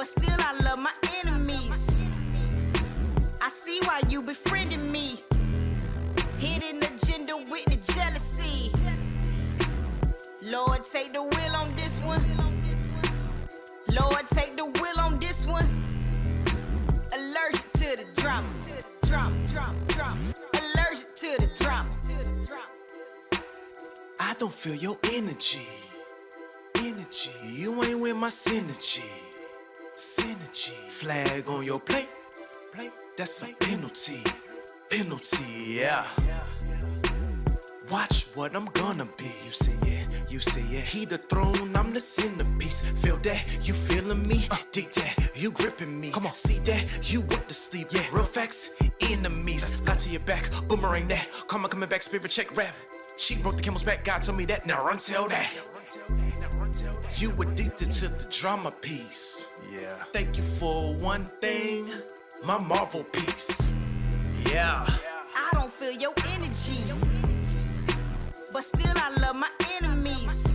still I love my enemies. I see why you befriending me. Hidden agenda with the jealousy. Lord, take the wheel on this one. Lord, take the wheel on this one. Allergic to the drama. Allergic to the drama. I don't feel your energy. You ain't with my synergy. Flag on your plate. That's a penalty. Yeah. Watch what I'm gonna be. You say yeah. He the throne, I'm the centerpiece. Feel that, you feeling me? Dig that, you gripping me. Come on, see that, you went to sleep. Yeah, real facts, enemies. Got to your back, boomerang that. Karma coming back, spirit check rap. She broke the camel's back, God told me that. Now run tell that. You addicted to the drama piece. Yeah. Thank you for one thing, my Marvel piece. Yeah. I don't feel your energy, but still I love my enemies.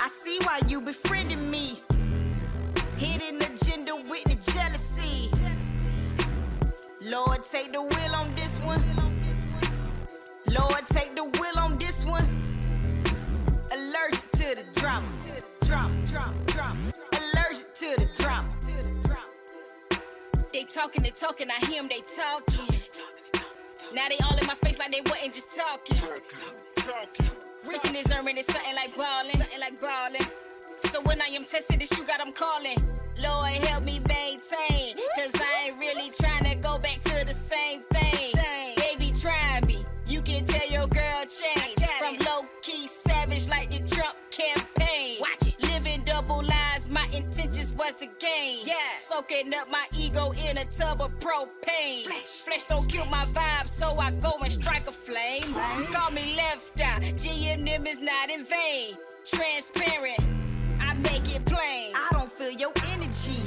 I see why you befriending me. Hidden agenda with the jealousy. Lord, take the wheel on this one. Lord, take the wheel on this one. Allergic to the drama. Allergic to the drama. They talking, I hear them, they talking. Now they all in my face like they wasn't just talking. Rich in this urban is something like ballin'. So when I am tested, this you got them calling. Lord, help me maintain, cause I ain't really trying to go back to the same thing. They be trying me, you can tell your girl change. From low-key savage like the Trump campaign. Watch it. Living double lives, my intentions was to gain. Yeah. Soaking up my ego in a tub of propane. Flesh don't kill my vibe, so I go and strike a flame. Call me left eye, G&M is not in vain. Transparent, I make it plain. I don't feel your energy,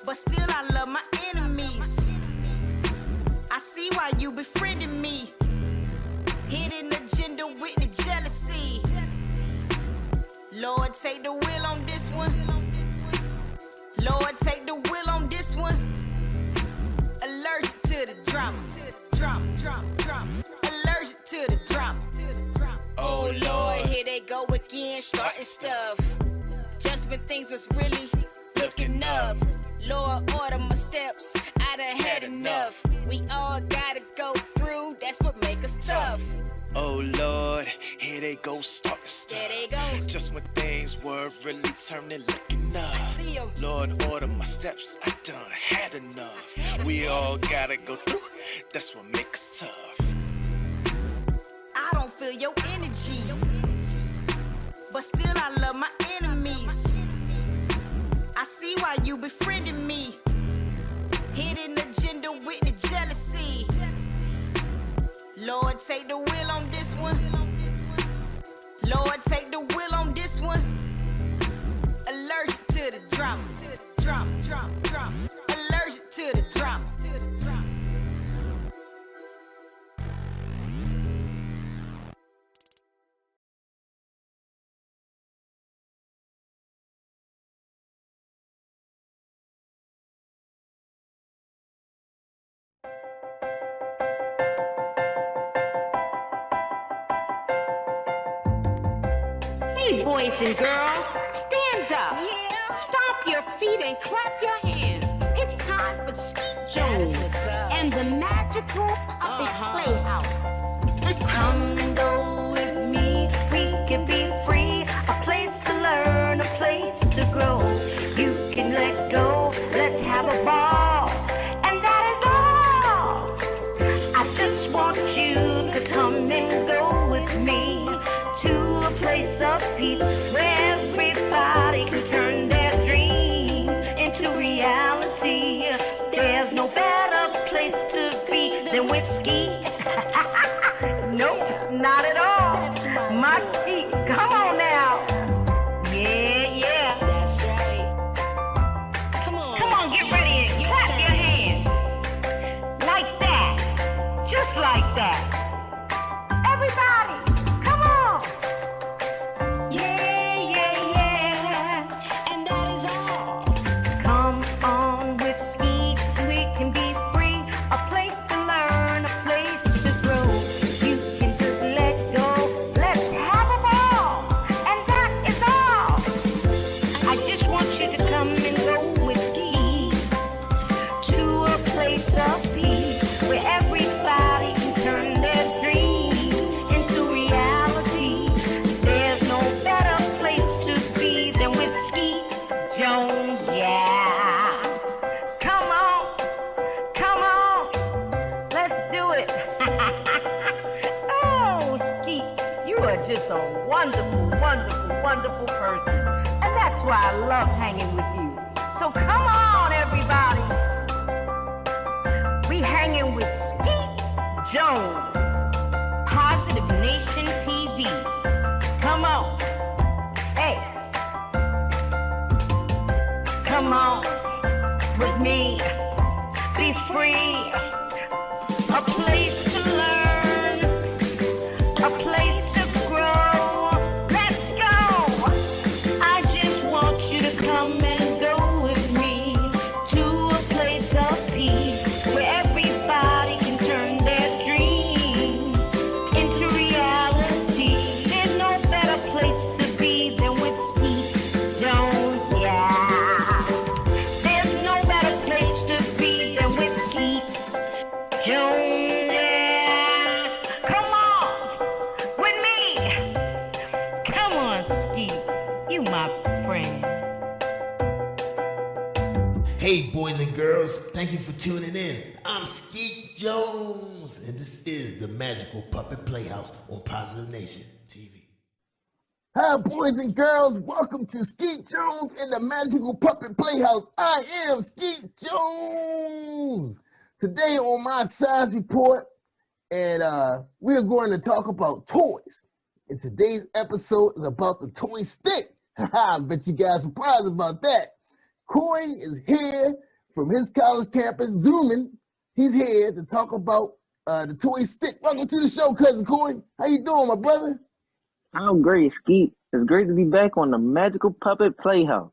but still I love my enemies. I see why you befriending me. Hidden agenda with the jealousy. Lord, take the wheel on this one. Lord, take the wheel on this one. Allergic to the drama. Allergic to the drama. Oh Lord, here they go again, starting stuff. Just when things was really looking up. Lord, order my steps, I done had enough. We all gotta go through, that's what make us tough. Oh Lord, here they go starting stuff. There they go. Just when things were really turning, looking up. I see 'em. Lord, order my steps, I done had enough. We all gotta go through, that's what makes us tough. I don't feel your energy, but still I love my enemies. I see why you befriending me. Hidden agenda with the jealousy. Lord, take the wheel on this one. Lord, take the wheel on this one. Allergic to the drama. Allergic to the drama. Hey, boys and girls, stand up. Yeah. Stomp your feet and clap your hands. It's time for Skeet Jones and the magical puppet Playhouse. Come and go with me, we can be free. A place to learn, a place to grow. You can let go, let's have a ball. And that is all. I just want you to come and go with me to a place of peace where everybody can turn their dreams into reality. There's no better place to be than with Skeet. Nope, not at all. My Skeet, come on now. Yeah. That's right. Come on, Get ready and clap your hands. Like that. Just like that. Everybody, come on. Yeah. and that is all. wonderful, wonderful, wonderful person. And that's why I love hanging with you. So come on, everybody. We hanging with Skeet Jones, Positive Nation TV. Come on. Hey. Come on with me. Be free. A place to learn. A place to grow. Let's go. I just want you to come and go with me to a place of peace where everybody can turn their dreams into reality. There's no better place to be than with Skeet Jones. Yeah. There's no better place to be than with Skeet Jones. Yeah. Come on with me. Come on, Skeet. You my friend. Hey, boys and girls, thank you for tuning in. I'm Skeet Jones, and this is the Magical Puppet Playhouse on Positive Nation TV. Hi, boys and girls. Welcome to Skeet Jones and the Magical Puppet Playhouse. I am Skeet Jones. Today on my science report, and we are going to talk about toys. And today's episode is about the toy stick. I bet you guys are surprised about that. Coy is here from his college campus, Zooming. He's here to talk about the toy stick. Welcome to the show, Cousin Coy. How you doing, my brother? I'm great, Skeet. It's great to be back on the Magical Puppet Playhouse.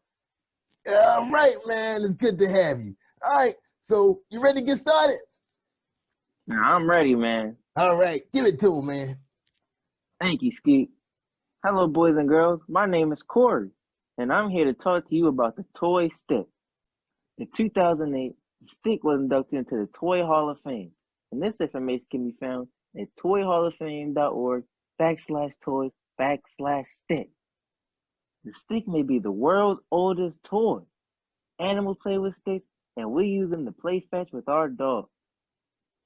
All right, man. It's good to have you. All right. So you ready to get started? Now, I'm ready, man. All right. Give it to him, man. Thank you, Skeet. Hello, boys and girls. My name is Corey, and I'm here to talk to you about the toy stick. In 2008, the stick was inducted into the Toy Hall of Fame, and this information can be found at toyhalloffame.org/toys/stick. The stick may be the world's oldest toy. Animals play with sticks, and we use them to play fetch with our dogs.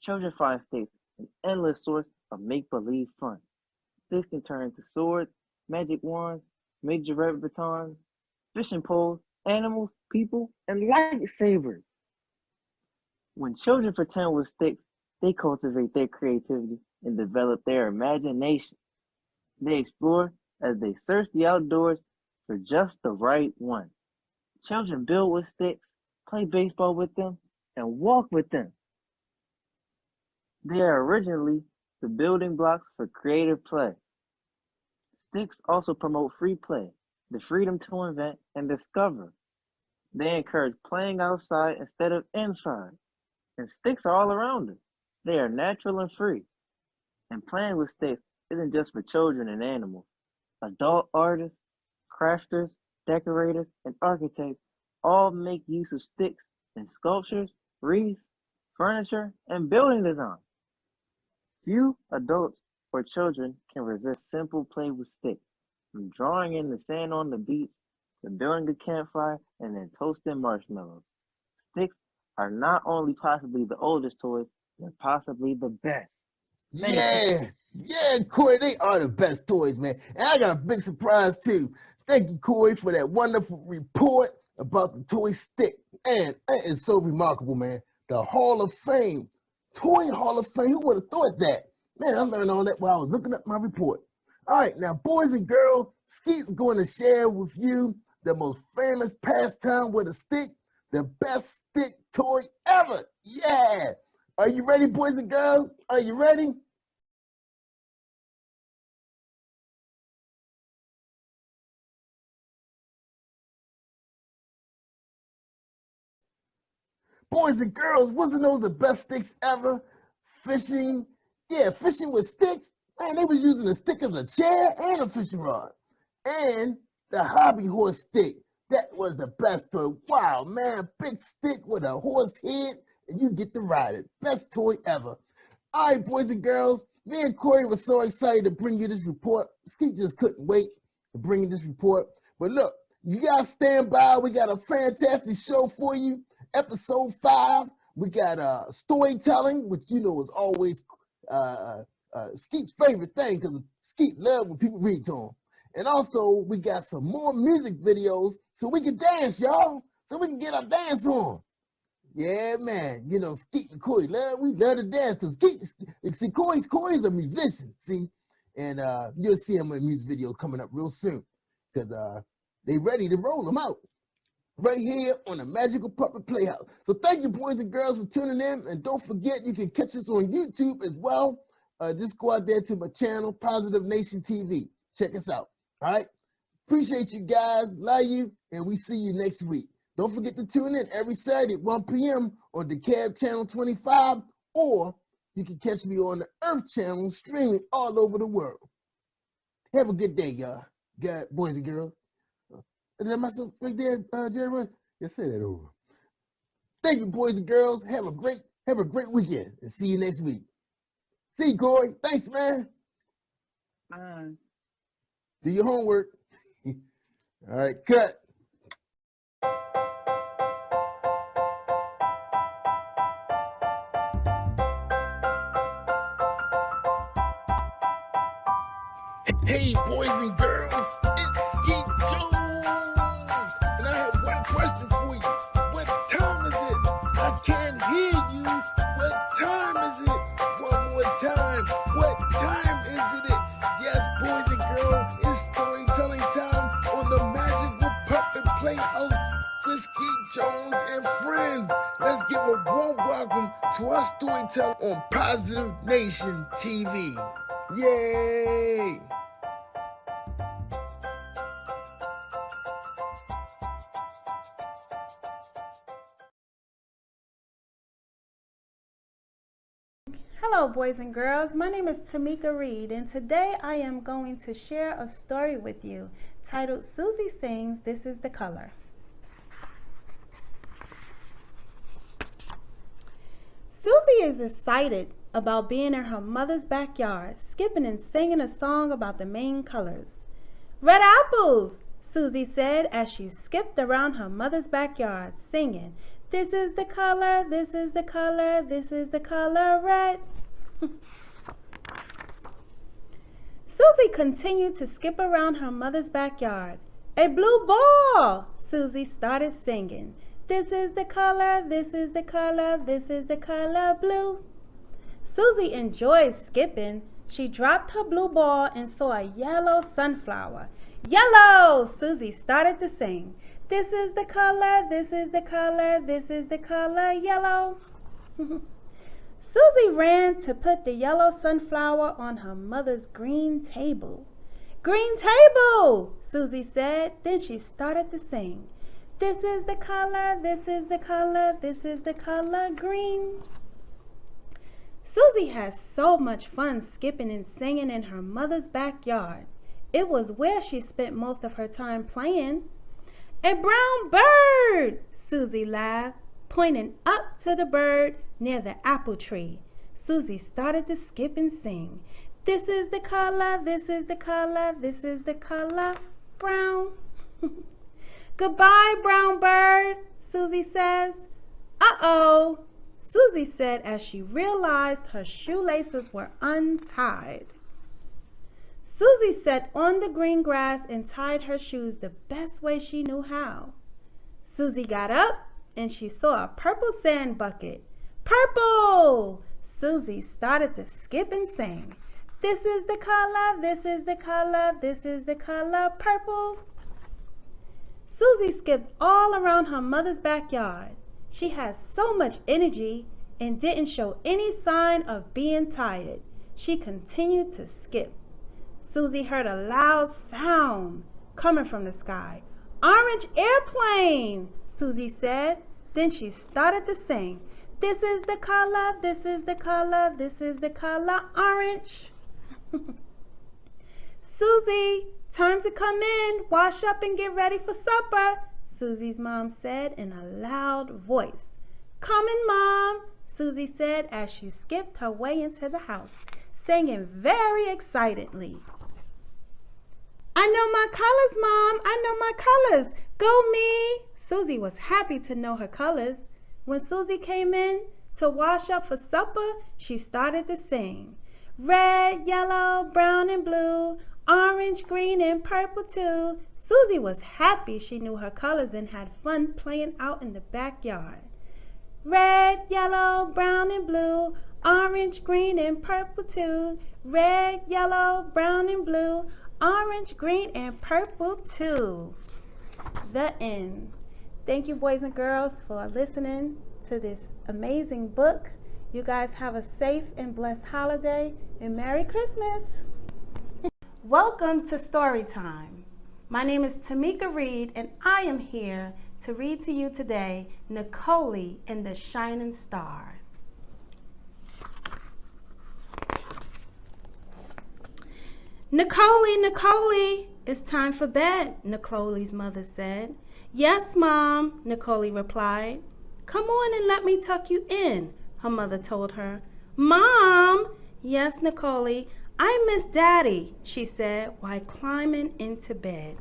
Children find sticks an endless source of make-believe fun. Sticks can turn into swords, magic wands, major batons, fishing poles, animals, people, and lightsabers. When children pretend with sticks, they cultivate their creativity and develop their imagination. They explore as they search the outdoors for just the right one. Children build with sticks, play baseball with them, and walk with them. They are originally the building blocks for creative play. Sticks also promote free play, the freedom to invent and discover. They encourage playing outside instead of inside. And sticks are all around us. They are natural and free. And playing with sticks isn't just for children and animals. Adult artists, crafters, decorators, and architects all make use of sticks in sculptures, wreaths, furniture, and building design. Few adults or children can resist simple play with sticks, from drawing in the sand on the beach to building a campfire and then toasting marshmallows. Sticks are not only possibly the oldest toys, they're possibly the best. Yeah, Corey, they are the best toys, man. And I got a big surprise too. Thank you, Corey, for that wonderful report about the toy stick. And that is so remarkable, man. The Hall of Fame, Toy Hall of Fame. Who would have thought that? Man, I learned all that while I was looking up my report. All right, now, boys and girls, Skeet's going to share with you the most famous pastime with a stick, the best stick toy ever. Yeah. Are you ready, boys and girls? Are you ready? Boys and girls, wasn't those the best sticks ever? Fishing, fishing with sticks. Man, they was using a stick as a chair and a fishing rod. And the hobby horse stick, that was the best toy. Wow, man, big stick with a horse head, and you get to ride it. Best toy ever. All right, boys and girls, me and Corey were so excited to bring you this report. Skeet just couldn't wait to bring you this report. But look, you guys stand by. We got a fantastic show for you. Episode 5, we got storytelling, which you know is always Skeet's favorite thing because Skeet loves when people read to him. And also, we got some more music videos so we can dance, y'all. So we can get our dance on. Yeah, man. You know, Skeet and Corey, we love to dance. See, Corey's a musician, see? And you'll see him in music videos coming up real soon. Because they ready to roll them out. Right here on the Magical Puppet Playhouse. So thank you, boys and girls, for tuning in. And don't forget, you can catch us on YouTube as well. Just go out there to my channel, Positive Nation TV. Check us out. All right? Appreciate you guys. Love you. And we see you next week. Don't forget to tune in every Saturday at 1 p.m. on the Cab Channel 25, or you can catch me on the Earth Channel streaming all over the world. Have a good day, y'all. Boys and girls. Is that myself right there, Jerry? Yeah, say that over. Thank you, boys and girls. Have a great weekend, and see you next week. See you, Corey. Thanks, man. Bye. Do your homework. All right, cut. Hey, boys and girls, it's Skeet Jones, and I have one question for you. What time is it? I can't hear you. What time is it? One more time. What time is it? Yes, boys and girls, it's storytelling time on the Magical Puppet Playhouse with Skeet Jones and friends. Let's give a warm welcome to our storyteller on Positive Nation TV. Yay! Hello, boys and girls. My name is Tamika Reed, and today I am going to share a story with you titled Susie Sings, This is the Color. Susie is excited about being in her mother's backyard, skipping and singing a song about the main colors. Red apples, Susie said as she skipped around her mother's backyard, singing, this is the color, this is the color, this is the color red. Susie continued to skip around her mother's backyard. A blue ball, Susie started singing. This is the color, this is the color, this is the color blue. Susie enjoyed skipping. She dropped her blue ball and saw a yellow sunflower. Yellow, Susie started to sing. This is the color, this is the color, this is the color yellow. Susie ran to put the yellow sunflower on her mother's green table. Green table, Susie said. Then she started to sing. This is the color, this is the color, this is the color green. Susie had so much fun skipping and singing in her mother's backyard. It was where she spent most of her time playing. A brown bird, Susie laughed, pointing up to the bird near the apple tree. Susie started to skip and sing. This is the color, this is the color, this is the color brown. Goodbye, brown bird, Susie says. Uh-oh, Susie said as she realized her shoelaces were untied. Susie sat on the green grass and tied her shoes the best way she knew how. Susie got up and she saw a purple sand bucket. Purple! Susie started to skip and sing. This is the color, this is the color, this is the color purple. Susie skipped all around her mother's backyard. She had so much energy and didn't show any sign of being tired. She continued to skip. Susie heard a loud sound coming from the sky. Orange airplane, Susie said. Then she started to sing. This is the color, this is the color, this is the color orange. Susie, time to come in, wash up and get ready for supper, Susie's mom said in a loud voice. Coming, Mom, Susie said as she skipped her way into the house, singing very excitedly. I know my colors, Mom. I know my colors. Go me. Susie was happy to know her colors. When Susie came in to wash up for supper, she started to sing. Red, yellow, brown, and blue, orange, green, and purple too. Susie was happy she knew her colors and had fun playing out in the backyard. Red, yellow, brown, and blue, orange, green, and purple too. Red, yellow, brown, and blue, orange, green, and purple too. The end. Thank you, boys and girls, for listening to this amazing book. You guys have a safe and blessed holiday and Merry Christmas. Welcome to Story Time. My name is Tamika Reed, and I am here to read to you today Nicole and the Shining Star. Nicole, it's time for bed, Nicole's mother said. Yes, Mom, Nicole replied. Come on and let me tuck you in, her mother told her. Mom! Yes, Nicole, I miss Daddy, she said while climbing into bed.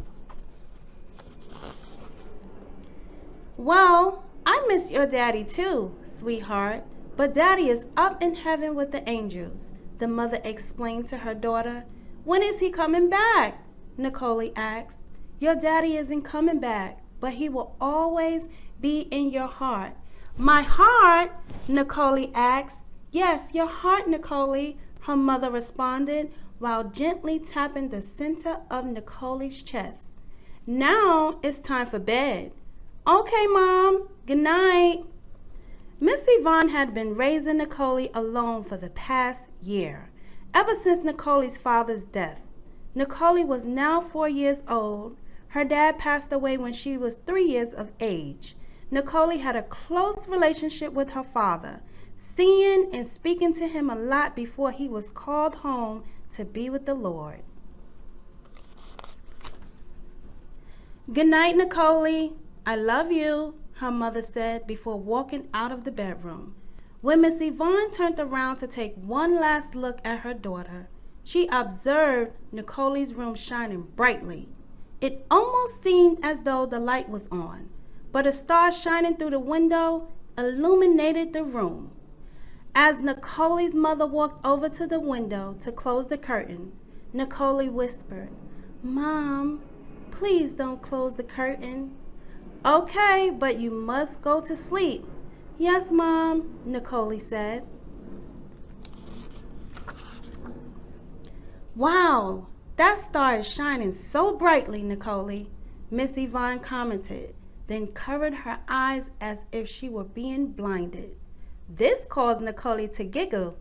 Well, I miss your daddy too, sweetheart, but Daddy is up in heaven with the angels, the mother explained to her daughter. When is he coming back? Nicole asked. Your daddy isn't coming back, but he will always be in your heart. My heart? Nicole asked. Yes, your heart, Nicole, her mother responded while gently tapping the center of Nicole's chest. Now it's time for bed. Okay, Mom. Good night. Miss Yvonne had been raising Nicole alone for the past year, ever since Nicole's father's death. Nicole was now 4 years old. Her dad passed away when she was 3 years of age. Nicole had a close relationship with her father, seeing and speaking to him a lot before he was called home to be with the Lord. Good night, Nicole. I love you, her mother said before walking out of the bedroom. When Miss Yvonne turned around to take one last look at her daughter, she observed Nicole's room shining brightly. It almost seemed as though the light was on, but a star shining through the window illuminated the room. As Nicole's mother walked over to the window to close the curtain, Nicole whispered, Mom, please don't close the curtain. Okay, but you must go to sleep. Yes, Mom, Nicole said. Wow, that star is shining so brightly, Nicole, Miss Yvonne commented, then covered her eyes as if she were being blinded. This caused Nicole to giggle.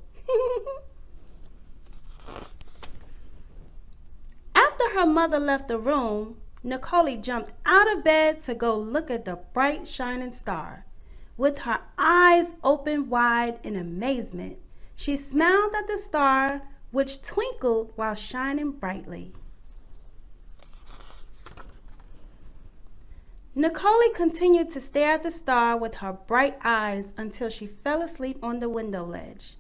After her mother left the room, Nicole jumped out of bed to go look at the bright shining star. With her eyes open wide in amazement, she smiled at the star, which twinkled while shining brightly. Nicole continued to stare at the star with her bright eyes until she fell asleep on the window ledge.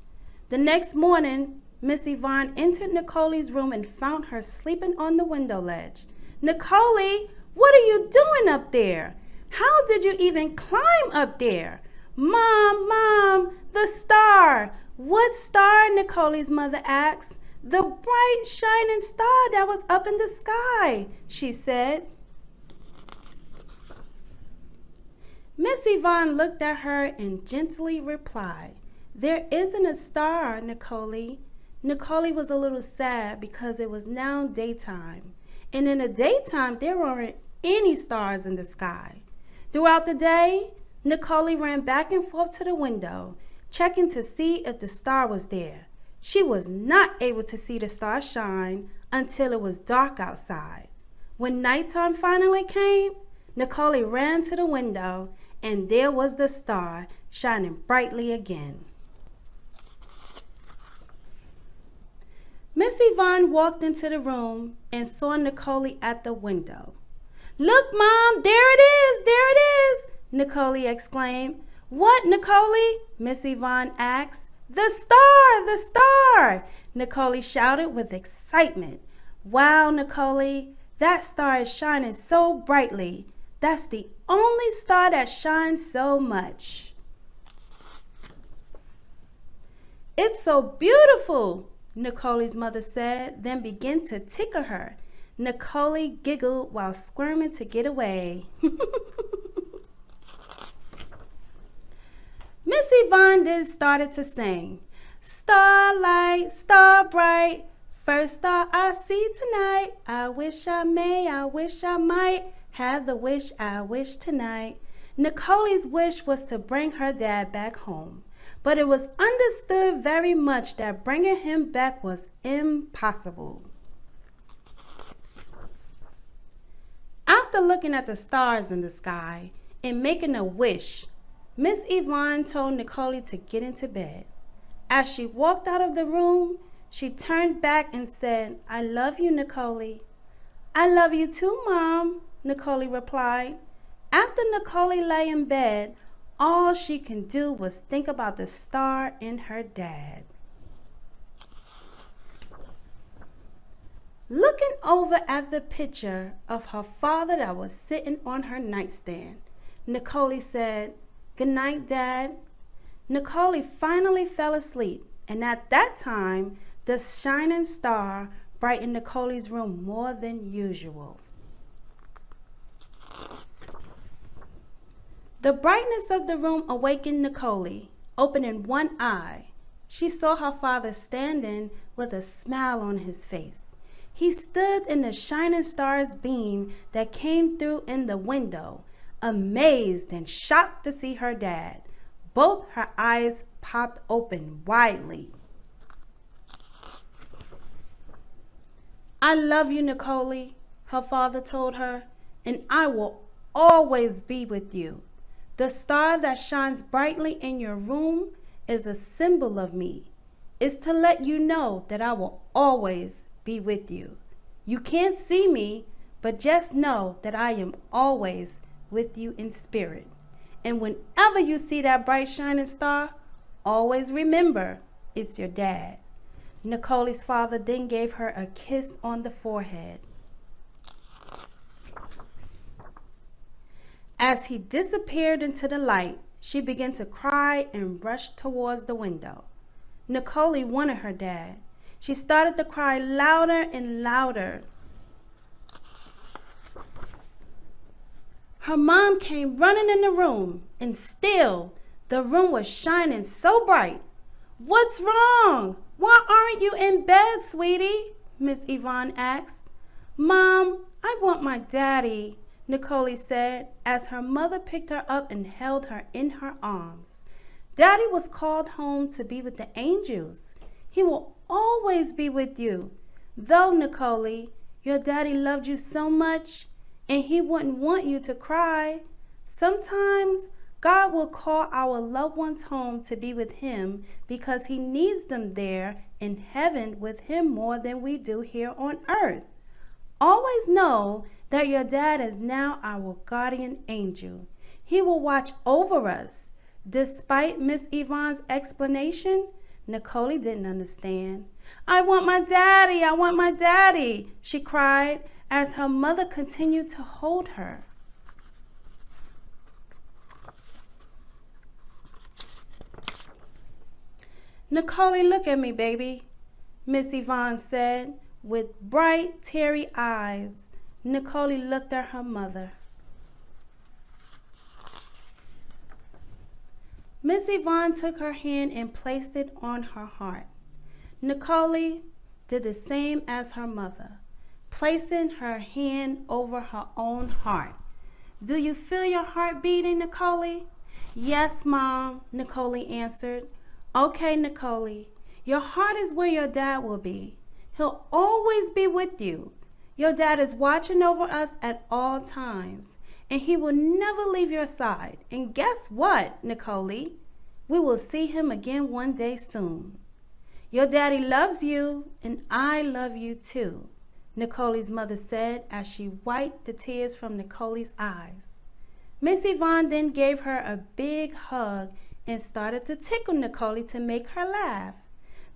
The next morning, Miss Yvonne entered Nicole's room and found her sleeping on the window ledge. Nicole, what are you doing up there? How did you even climb up there? Mom, the star. What star? Nicole's mother asked. The bright shining star that was up in the sky, she said. Miss Yvonne looked at her and gently replied, There isn't a star, Nicole. Nicole was a little sad because it was now daytime, and in the daytime there weren't any stars in the sky. Throughout the day, Nicole ran back and forth to the window, checking to see if the star was there. She was not able to see the star shine until it was dark outside. When nighttime finally came, Nicole ran to the window, and there was the star shining brightly again. Miss Yvonne walked into the room and saw Nicole at the window. Look, Mom, there it is, Nicole exclaimed. What, Nicole? Miss Yvonne asked. The star, Nicole shouted with excitement. Wow, Nicole, that star is shining so brightly. That's the only star that shines so much. It's so beautiful, Nicole's mother said, then began to tickle her. Nicole giggled while squirming to get away. Miss Yvonne then started to sing. Starlight, star bright, first star I see tonight. I wish I may, I wish I might have the wish I wish tonight. Nicole's wish was to bring her dad back home, but it was understood very much that bringing him back was impossible. After looking at the stars in the sky and making a wish, Miss Yvonne told Nicole to get into bed. As she walked out of the room, she turned back and said, I love you, Nicole. I love you too, Mom, Nicole replied. After Nicole lay in bed, all she can do was think about the star in her dad. Looking over at the picture of her father that was sitting on her nightstand, Nicole said, Good night, Dad. Nicole finally fell asleep, and at that time, the shining star brightened Nicole's room more than usual. The brightness of the room awakened Nicole. Opening one eye, she saw her father standing with a smile on his face. He stood in the shining star's beam that came through in the window, amazed and shocked to see her dad. Both her eyes popped open widely. I love you, Nicole, her father told her, and I will always be with you. The star that shines brightly in your room is a symbol of me. It's to let you know that I will always be with you. You can't see me, but just know that I am always with you in spirit. And whenever you see that bright shining star, always remember it's your dad. Nicole's father then gave her a kiss on the forehead. As he disappeared into the light, she began to cry and rushed towards the window. Nicole wanted her dad. She started to cry louder and louder. Her mom came running in the room, and still the room was shining so bright. What's wrong? Why aren't you in bed, sweetie? Miss Yvonne asked. Mom, I want my daddy, Nicole said as her mother picked her up and held her in her arms. Daddy was called home to be with the angels. He will always be with you. Though, Nicole, your daddy loved you so much, and he wouldn't want you to cry. Sometimes God will call our loved ones home to be with him because he needs them there in heaven with him more than we do here on earth. Always know that your dad is now our guardian angel. He will watch over us. Despite Miss Yvonne's explanation, Nicole didn't understand. I want my daddy, I want my daddy, she cried as her mother continued to hold her. Nicole, look at me, baby, Miss Yvonne said. With bright, teary eyes, Nicole looked at her mother. Miss Yvonne took her hand and placed it on her heart. Nicole did the same as her mother, placing her hand over her own heart. Do you feel your heart beating, Nicole? Yes, Mom, Nicole answered. Okay, Nicole, your heart is where your dad will be. He'll always be with you. Your dad is watching over us at all times, and he will never leave your side. And guess what, Nicole? We will see him again one day soon. Your daddy loves you, and I love you too, Nicole's mother said as she wiped the tears from Nicole's eyes. Miss Yvonne then gave her a big hug and started to tickle Nicole to make her laugh.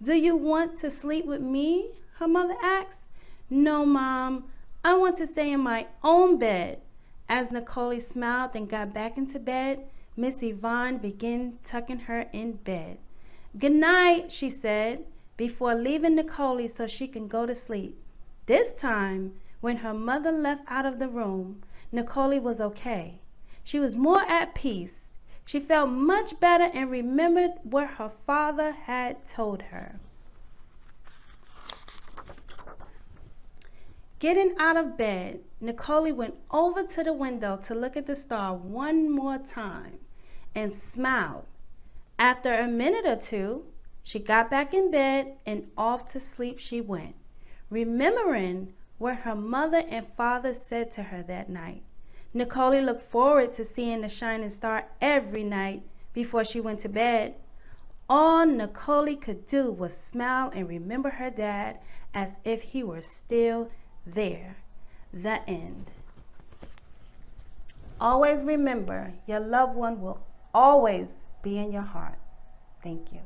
Do you want to sleep with me? Her mother asked. No, Mom, I want to stay in my own bed. As Nicole smiled and got back into bed, Miss Yvonne began tucking her in bed. Good night, she said. before leaving Nicole so she can go to sleep. This time, when her mother left out of the room, Nicole was okay. She was more at peace. She felt much better and remembered what her father had told her. Getting out of bed, Nicole went over to the window to look at the star one more time and smiled. After a minute or two, she got back in bed and off to sleep she went, remembering what her mother and father said to her that night. Nicole looked forward to seeing the shining star every night before she went to bed. All Nicole could do was smile and remember her dad as if he were still there. The end. Always remember, your loved one will always be in your heart. Thank you.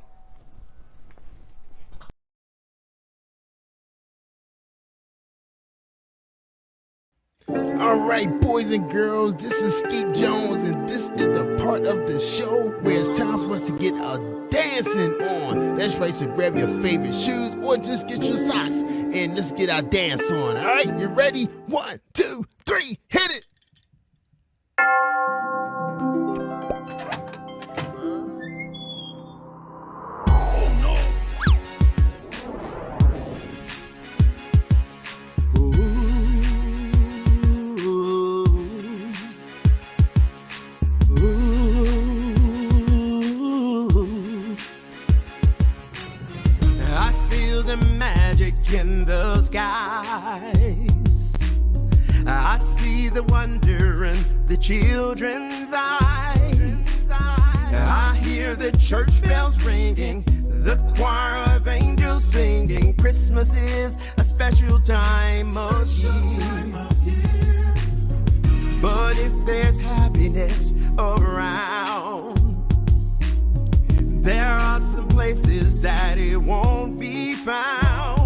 All right, boys and girls, this is Skeet Jones, and this is the part of the show where it's time for us to get a dancing on. That's right, so grab your favorite shoes or just get your socks and let's get our dance on. All right, you ready? 1, 2, 3, hit it! In the skies, I see the wonder in the children's eyes. I hear the church bells ringing, the choir of angels singing. Christmas is a special time of year. But if there's happiness around, there are some places that it won't be found.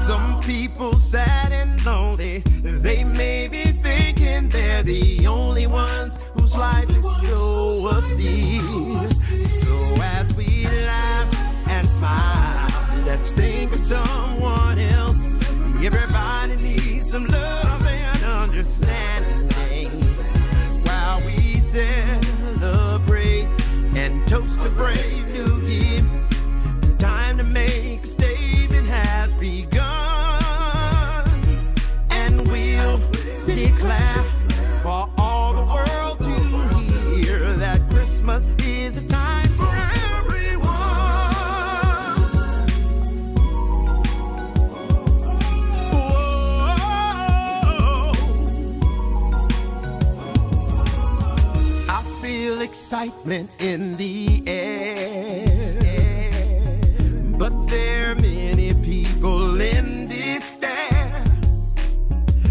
Some people sad and lonely, they may be thinking they're the only ones whose life is so austere. So as we laugh and smile, let's think of someone else. Everybody needs some love and understanding while we celebrate and toast a brave new year. The time to make a statement has begun, and we'll declare for all the world to hear that Christmas is a time for everyone. Whoa. I feel excitement in the air, but there are many people in despair.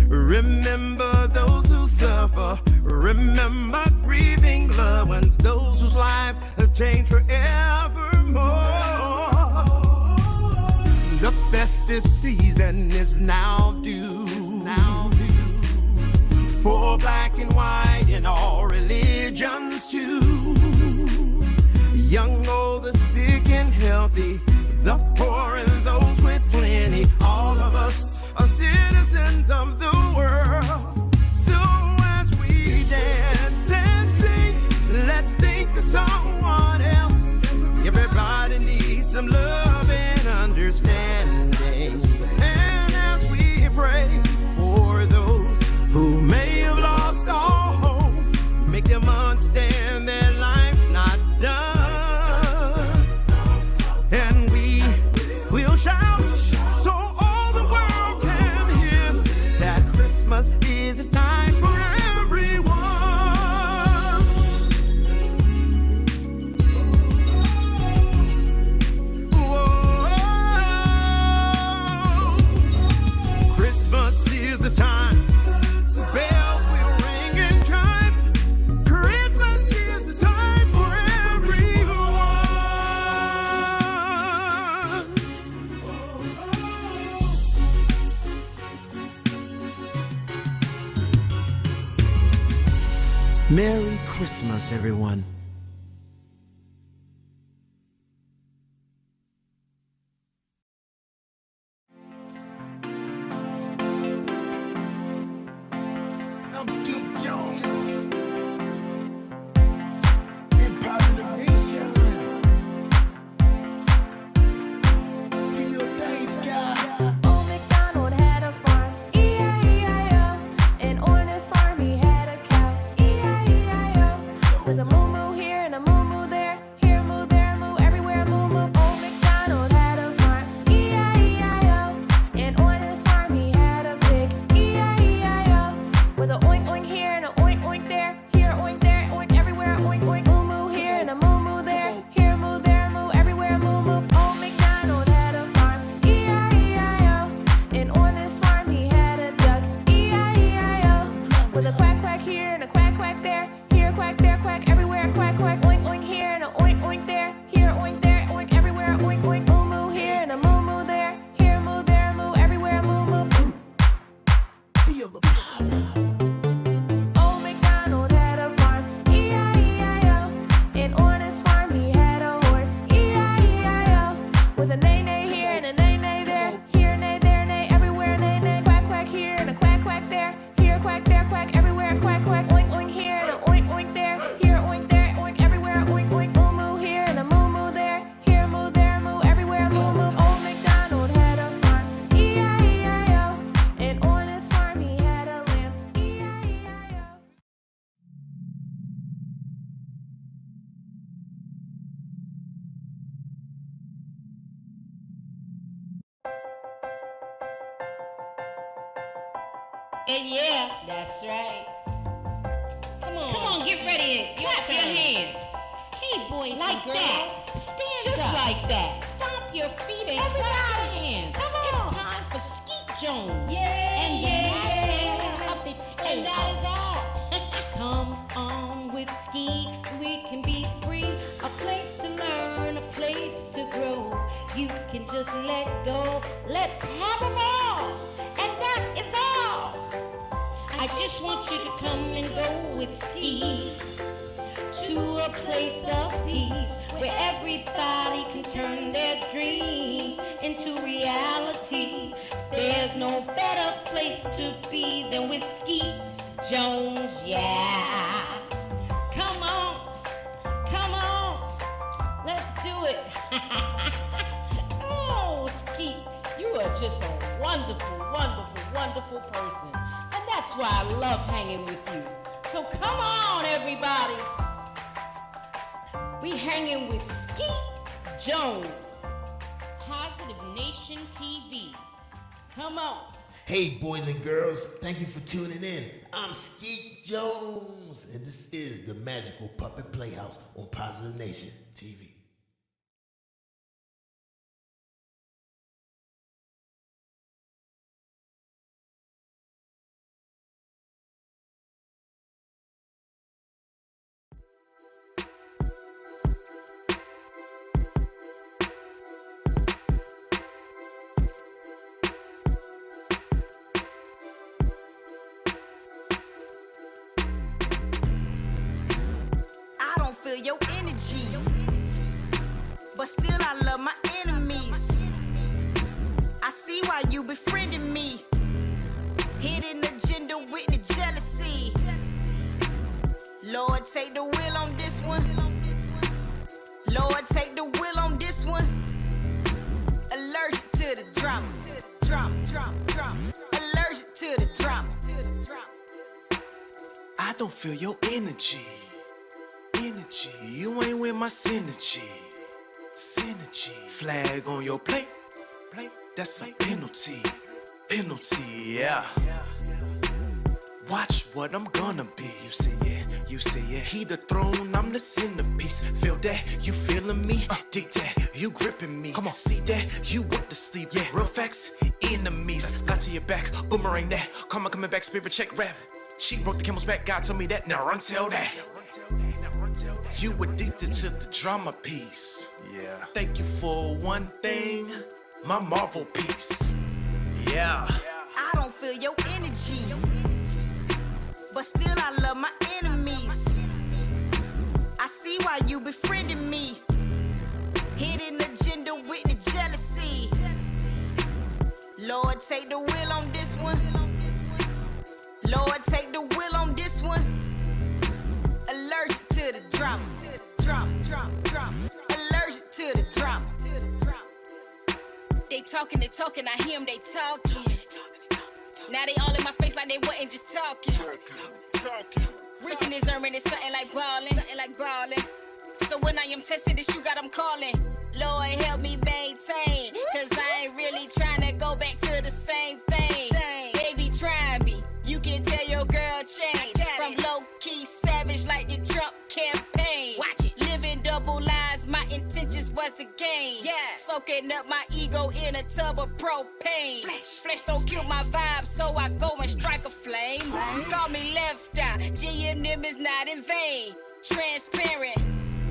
Remember those who suffer, remember grieving loved ones, those whose lives have changed forevermore. The festive season is now due for black and white in all religions too. Young, old, the sick and healthy, the poor and those with plenty. All of us are citizens of the world. So as we dance and sing, let's think of someone else. Everybody needs some love and understanding. And as we pray for those who may have lost all hope, make them understand their life's not done. And we'll shout so all the world can hear that Christmas is a time for everyone. Whoa. Christmas is the time. Bells will ring and chime. Christmas is the time for everyone. Merry Christmas, everyone. 'Cause Christmas is the time. Bells will ring and chime. Christmas is the time for everyone. Merry Christmas, everyone. Merry Christmas, everyone. 'Cause Christmas is the time. Bells will ring and chime. Christmas is the time for everyone. Merry Christmas, everyone. I'm Skeet Jones. In Positive Nation. Do your thing, Sky. Old MacDonald had a farm, E-I-E-I-O. And on his farm he had a cow, E-I-E-I-O. With a moo-moo here and a moo-moo there, here a moo, there a moo, everywhere a moo-moo. Old MacDonald had a farm, E-I-E-I-O. And on his farm he had a pig, E-I-E-I-O. With a oink oink here and a oink oink there, here a oink there, oink everywhere, a oink oink. Moo-moo here and a moo-moo there, here a moo, there a moo, everywhere a moo-moo. Old MacDonald had a farm, E-I-E-I-O. And on his farm he had a duck, E-I-E-I-O. With a quack quack here and a quack quack there, here a quack, there a quack, everywhere a quack quack. Oink oink here and a oink oink there, here a oink there, oink everywhere a oink oink. Moo moo here and a moo moo there, here a moo, there a moo, everywhere a moo moo. Feel the power. Old MacDonald had a farm, E-I-E-I-O. And on his farm he had a horse, E-I-E-I-O. With a neigh neigh here and a neigh neigh there, here a neigh, there a neigh, everywhere a neigh neigh. Quack quack here and a quack quack there, here a quack, there a quack, everywhere a quack quack. Oink oink here and a oink oink there, here a oink there, oink everywhere a oink oink. Moo moo here and a moo moo there, here a moo, there a moo, everywhere a moo moo. Old MacDonald had a farm, E-I-E-I-O. And on his farm he had a lamb, E-I-E-I-O. And yeah, that's right. Come on, get ready and clap your hands. Hey, boys like and girls, that. Stand just up. Like that. Stomp your feet and clap your hands. Come on. It's time for Skeet Jones. Yeah, and the puppet Playhouse. And that is all. Come on with Skeet, we can be free. A place to learn, a place to grow. You can just let go. Let's have a ball. And that is all. I just want you to come and go with Skeet to a place of peace where everybody can turn their dreams into reality. There's no better place to be than with Skeet Jones, yeah. Come on, let's do it. Oh, Skeet, you are just a wonderful, wonderful, wonderful person. And that's why I love hanging with you. So come on, everybody. We hanging with Skeet Jones. Positive Nation TV. Come on. Hey, boys and girls, thank you for tuning in. I'm Skeet Jones, and this is the Magical Puppet Playhouse on Positive Nation TV. I don't feel your energy, but still I love my enemies. I see why you befriending me. Hidden agenda with the jealousy. Lord, take the wheel on this one. Lord, take the wheel on this one. Allergic to the drama. Allergic to the drama. I don't feel your energy. You ain't with my synergy. Flag on your plate. That's a penalty. Yeah. Watch what I'm gonna be. You say yeah. He the throne, I'm the centerpiece. Feel that? You feeling me? Dig that? You gripping me? Come on, see that? You want to sleep? Yeah. Real facts, enemies. Got to your back, boomerang that. Karma coming back, spirit check rap. She broke the camel's back. God told me that. Now run tell that. You addicted to the drama piece. Yeah. Thank you for one thing, my Marvel piece. Yeah. I don't feel your energy, but still I love my enemies. I see why you befriending me. Hidden agenda with the jealousy. Lord, take the wheel on this one. Lord, take the wheel on this one. Allergic to the drama. Allergic to the drama. They talking, I hear them, they talking. Now they all in my face like they wasn't just talking. Reaching this earning is something like ballin'. So when I am tested, this you got them calling. Lord help me maintain, cause I ain't really trying to go back to the same thing. They be trying me, you can tell your girl change. From low-key savage like the Trump campaign. Watch it, living double lives, my intentions was to gain. Soaking up my ego in a tub of propane. Flesh don't kill my vibe, so I go and strike a flame. Call me left eye, G&M is not in vain. Transparent,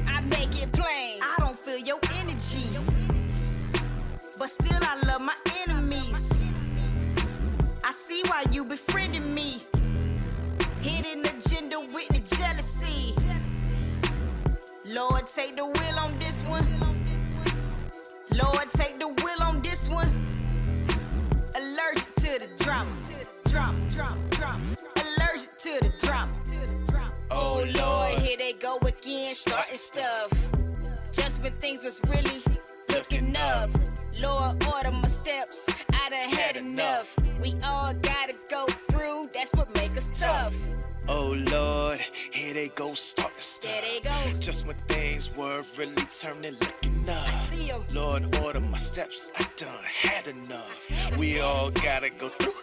I make it plain. I don't feel your energy, but still I love my enemies. I see why you befriending me. Hidden agenda with the jealousy. Lord, take the wheel on this one. Lord, take the wheel on this one. Allergic to the drama. Allergic to the drama. Oh Lord, here they go again, starting stuff. Just when things was really looking up. Lord, order my steps, I done had enough. We all gotta go through, that's what make us tough. Oh Lord, here they go starting stuff. There they go. Just when things were really turning, looking up. I see 'em. Lord, order my steps, I done had enough. We all gotta go through,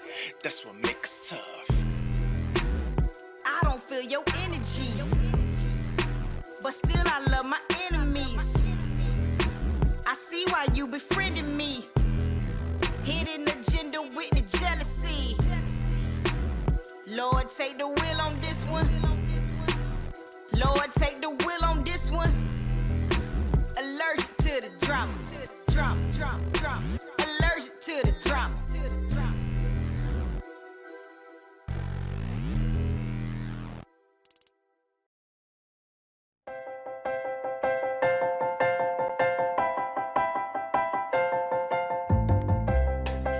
that's what makes us tough. I don't feel your energy, but still I love my enemies. I see why you befriending me. Hidden agenda with the jealousy. Lord, take the wheel on this one. Lord, take the wheel on this one. Allergic to the drama. Allergic to the drama.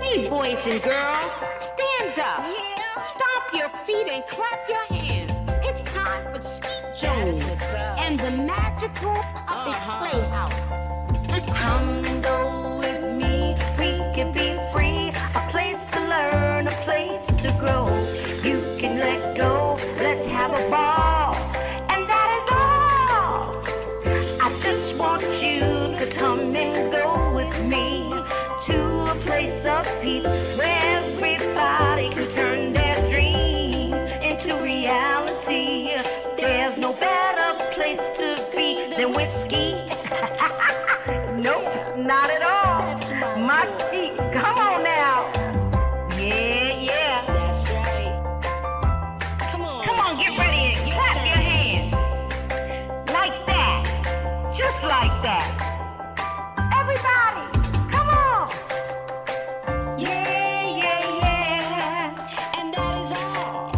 Hey, boys and girls, stand up. Stomp your feet and clap your hands. It's time for Skeet Jones and the magical puppet Playhouse. Come and go with me, we can be free. A place to learn, a place to grow. You can let go, let's have a ball. And that is all. I just want you to come and go with me to a place of peace where everybody can turn their dreams into reality. There's no better place to be than with Skeet. Nope, not at all. My Skeet, come on now. Yeah. That's right. Come on, Get ready and clap your hands. Like that. Just like that. Everybody, come on. Yeah. and that is all.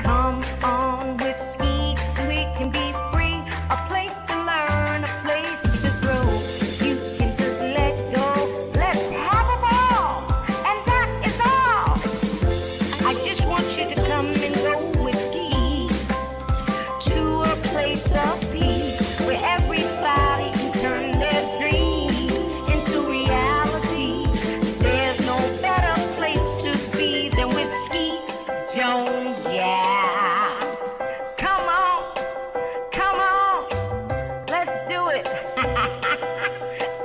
Come on with Skeet, we can be free. A place to learn, a place to grow. You can just let go. Let's have a ball. And that is all. I just want you to come and go with Skeet to a place of peace where everybody can turn their dreams into reality. There's no better place to be than with Skeet Jones, yeah. Come on, let's do it.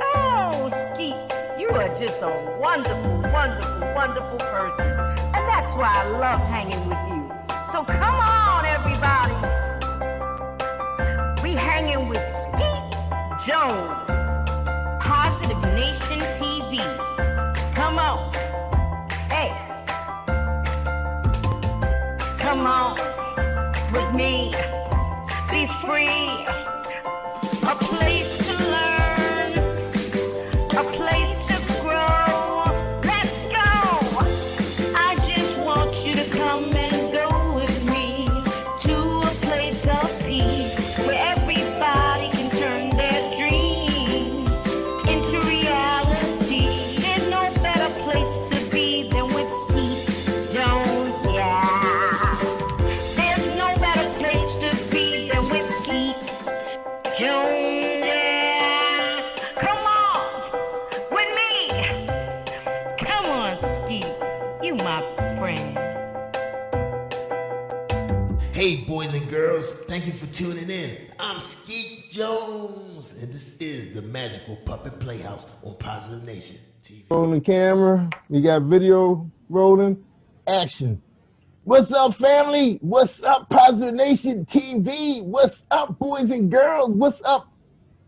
Oh, Skeet, you are just a wonderful person. And that's why I love hanging with you. So come on, everybody. We hanging with Skeet Jones, Positive Nation TV. Come on. Hey. Come on with me. Be free. A place to learn. A place to grow. Let's go. I just want you to come and go with me to a place of peace where everybody can turn their dreams into reality. There's no better place to be than with Skeet Jones, yeah. Hey, boys and girls, thank you for tuning in. I'm Skeet Jones, and this is the Magical Puppet Playhouse on Positive Nation TV. Rolling camera, we got video rolling, action. What's up, family? What's up, Positive Nation TV? What's up, boys and girls? What's up,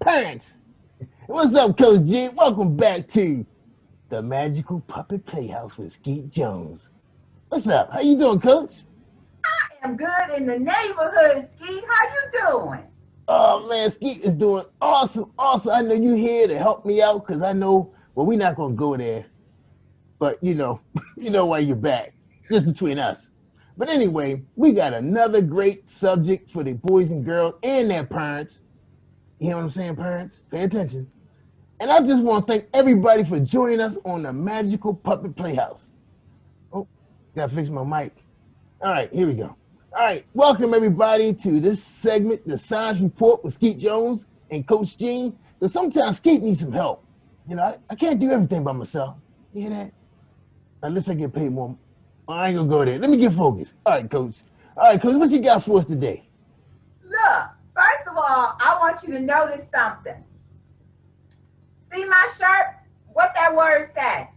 parents? What's up, Coach G? Welcome back to the Magical Puppet Playhouse with Skeet Jones. What's up? How you doing, Coach? I'm good in the neighborhood, Skeet. How you doing? Oh man, Skeet is doing awesome. I know you here to help me out because I know, well, we're not gonna go there, but you know why you're back, just between us. But anyway, we got another great subject for the boys and girls and their parents. You hear what I'm saying, parents? Pay attention. And I just want to thank everybody for joining us on the Magical Puppet Playhouse. Oh, gotta fix my mic. All right, here we go. All right, welcome everybody to this segment, the Science Report with Skeet Jones and Coach Gene. Because sometimes Skeet needs some help. You know, I can't do everything by myself. You hear that? Unless I get paid more. I ain't gonna go there. Let me get focused. All right, Coach. What you got for us today? Look, first of all, I want you to notice something. See my shirt? What that word say?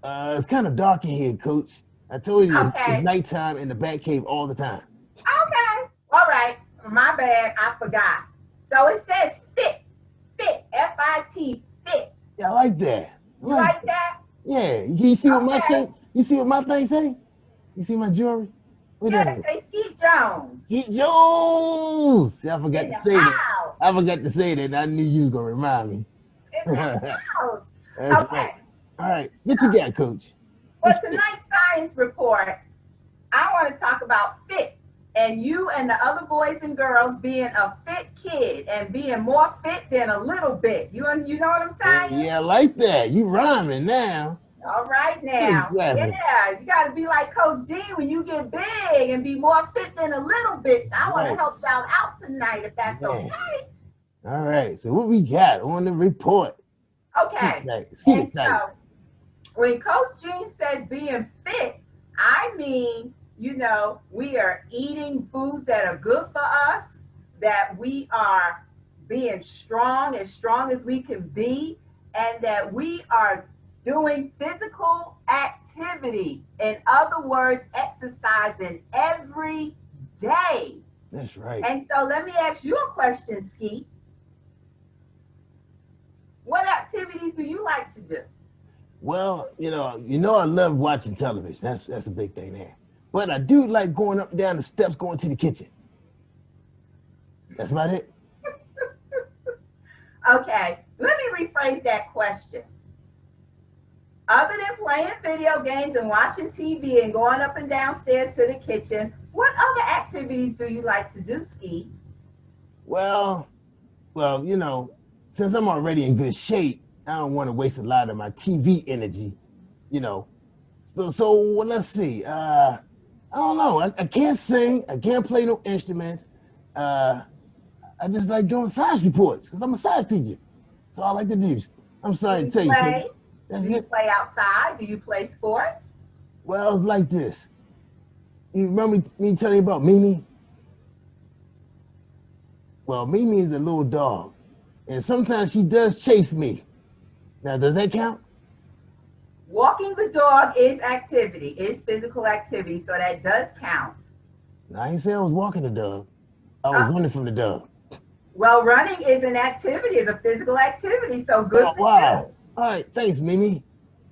It's kind of dark in here, Coach. I told you Okay. it's nighttime in the Bat Cave all the time. Okay. All right. My bad. I forgot. So it says fit. Fit. F-I-T. Fit. Yeah, I like that. You like that? Yeah. You see what my Okay. shirt? You see what my thing say? You see my jewelry? What Yeah, that it say Skeet Jones. Skeet Jones. See, I forgot In to the say that. house. I forgot to say that. And I knew you was gonna remind me. In the house. That's Okay. right. All right. What you got, Coach? For tonight's science report, I want to talk about fit and you and the other boys and girls being a fit kid and being more fit than a little bit. You know what I'm saying? Yeah, I like that. You rhyming now. All right now. Exactly. Yeah, you got to be like Coach G when you get big and be more fit than a little bit. So I want to Right. help y'all out tonight if that's Yeah. okay. All right. So what we got on the report? Okay. Skeet And excited. so when Coach Gene says being fit, I mean, we are eating foods that are good for us, that we are being strong as we can be, and that we are doing physical activity. In other words, exercising every day. That's right. And so let me ask you a question, Skeet. What activities do you like to do? Well, I love watching television. That's a big thing there. But I do like going up and down the steps, going to the kitchen. That's about it. Okay, let me rephrase that question. Other than playing video games and watching TV and going up and downstairs to the kitchen, what other activities do you like to do, Skeet? Well, since I'm already in good shape, I don't want to waste a lot of my TV energy, So let's see. I don't know. I can't sing. I can't play no instruments. I just like doing science reports because I'm a science teacher. That's all I like to do. I'm sorry to tell you. Play? That's Do you it. play outside? Do you play sports? Well, it's like this. You remember me telling you about Mimi? Well, Mimi is a little dog, and sometimes she does chase me. Now, does that count? Walking the dog is activity, is physical activity, so that does count. I ain't say I was walking the dog. I was running from the dog. Well, running is an activity, is a physical activity, so good Oh, for wow. All right, thanks, Mimi.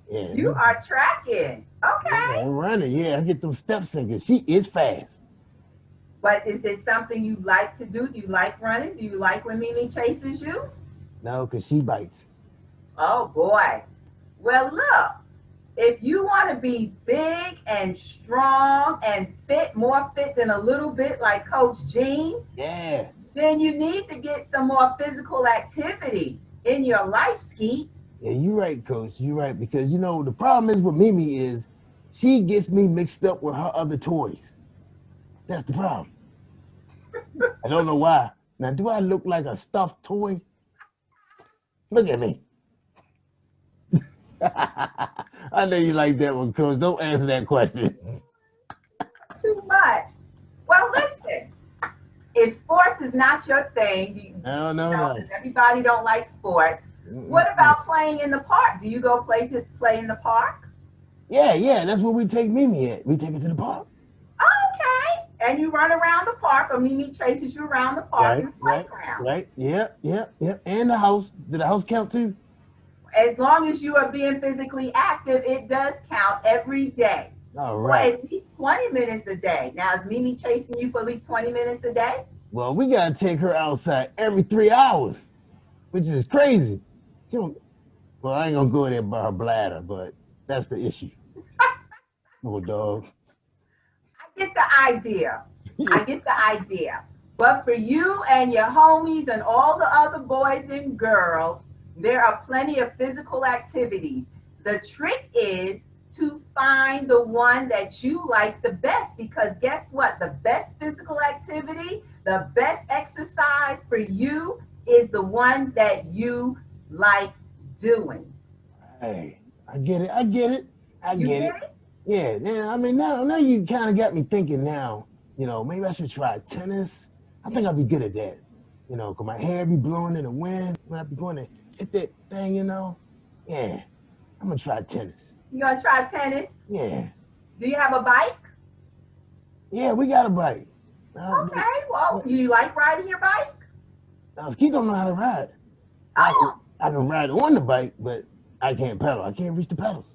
Yeah, you. You are tracking. Okay. Yeah, I'm running. Yeah, I get them steps in because she is fast. But is it something you like to do? Do you like running? Do you like when Mimi chases you? No, because she bites. Oh, boy. Well, look, if you want to be big and strong and fit, more fit than a little bit like Coach Gene, Yeah. then you need to get some more physical activity in your life, Skeet. Yeah, you're right, Coach. You're right. Because, the problem is with Mimi is she gets me mixed up with her other toys. That's the problem. I don't know why. Now, do I look like a stuffed toy? Look at me. I know you like that one, Coach. Don't answer that question. Too much. Well, listen, if sports is not your thing, No. 'cause everybody don't like sports. What about playing in the park? Do you go play in the park? Yeah, that's where we take Mimi at. We take her to the park. Okay. And you run around the park, or Mimi chases you around the park in the playground. Right. Yep. And the house. Did the house count too? As long as you are being physically active, it does count every day. All Well, right. at least 20 minutes a day. Now, is Mimi chasing you for at least 20 minutes a day? Well, we gotta take her outside every 3 hours, which is crazy. She don't, well, I ain't gonna go there by her bladder, but that's the issue. Little dog. I get the idea. I get the idea. But for you and your homies and all the other boys and girls, there are plenty of physical activities. The trick is to find the one that you like the best, because guess what? The best physical activity, the best exercise for you is the one that you like doing. Hey, I get it. I get it. It? Yeah. I mean, now you kind of got me thinking. Now, maybe I should try tennis. I think I'll be good at that. Cause my hair be blowing in the wind when I be going to hit that thing. Yeah, I'm gonna try tennis. You gonna try tennis? Yeah. Do you have a bike? Yeah, we got a bike. Okay, well, you like riding your bike? Skeet don't know how to ride. I can ride on the bike, but I can't pedal. I can't reach the pedals.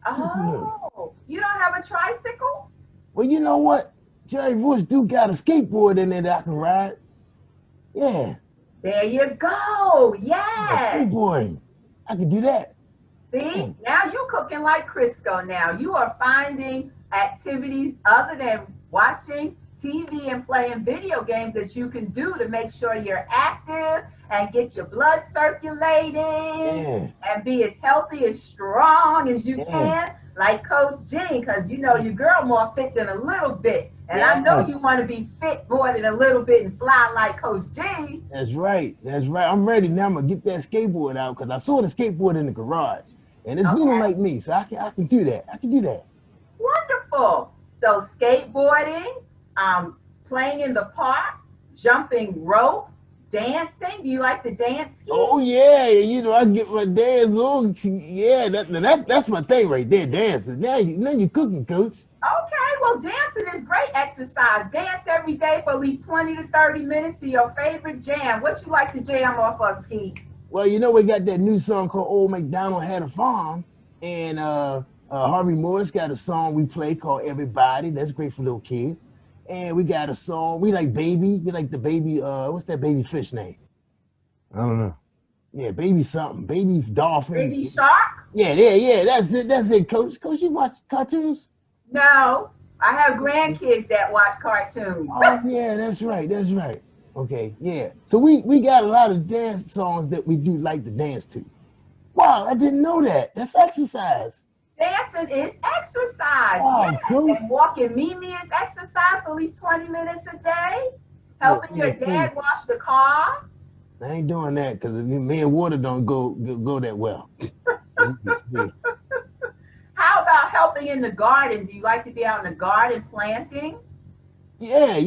Oh, you don't have a tricycle? Well, you know what? Jerry Bush do got a skateboard in there that I can ride. Yeah. There you go. Yeah. Skateboarding. I can do that. See, now you cooking like Crisco now. You are finding activities other than watching TV and playing video games that you can do to make sure you're active and get your blood circulating and be as healthy, as strong as you can, like Coach Jean, because your girl more fit than a little bit. And I know you want to be fit more than a little bit and fly like Coach Jean. That's right. I'm ready now. I'm going to get that skateboard out because I saw the skateboard in the garage. And it's little like me, so I can do that. Wonderful. So skateboarding, playing in the park, jumping rope, dancing. Do you like to dance? Oh yeah, I get my dance on. Yeah, that's my thing right there, dancing. Now you cooking, Coach. Okay, well, dancing is great exercise. Dance every day for at least 20 to 30 minutes to your favorite jam. What you like to jam off of, Skeet? Well, we got that new song called Old MacDonald Had a Farm, and Harvey Morris got a song we play called Everybody. That's great for little kids. And we got a song, we like Baby. We like the baby, what's that baby fish name? I don't know. Yeah, Baby something. Baby Dolphin. Baby Shark? Yeah, that's it, Coach. Coach, you watch cartoons? No, I have grandkids that watch cartoons. Oh, yeah, that's right. Okay, yeah. So we got a lot of dance songs that we do like to dance to. Wow, I didn't know that. That's exercise. Dancing is exercise. Wow, yes. cool. And walking Mimi is exercise for at least 20 minutes a day. Helping your dad wash the car. I ain't doing that because me and water don't go that well. How about helping in the garden? Do you like to be out in the garden planting? Yeah.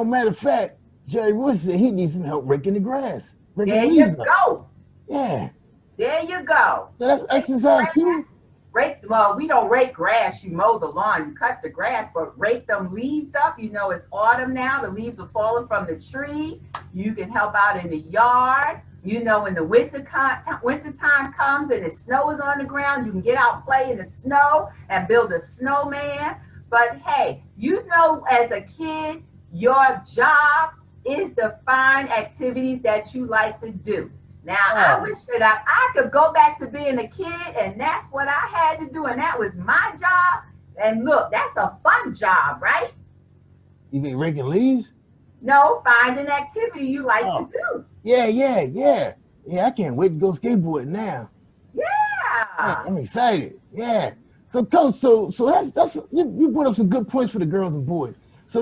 Matter of fact, Jerry Wood said he needs some help raking the grass. There you go. Yeah. There you go. So that's exercise too? Well, we don't rake grass. You mow the lawn, you cut the grass, but rake them leaves up. It's autumn now. The leaves are falling from the tree. You can help out in the yard. When the winter time comes and the snow is on the ground, you can get out and play in the snow and build a snowman. But hey, as a kid, your job is to find activities that you like to do. Now, I wish that I could go back to being a kid, and that's what I had to do, and that was my job. And look, that's a fun job, right? You mean raking leaves? No, find an activity you like to do. Yeah. Yeah, I can't wait to go skateboarding now. Yeah. I'm excited. Yeah. So, Coach, so that's you put up some good points for the girls and boys. So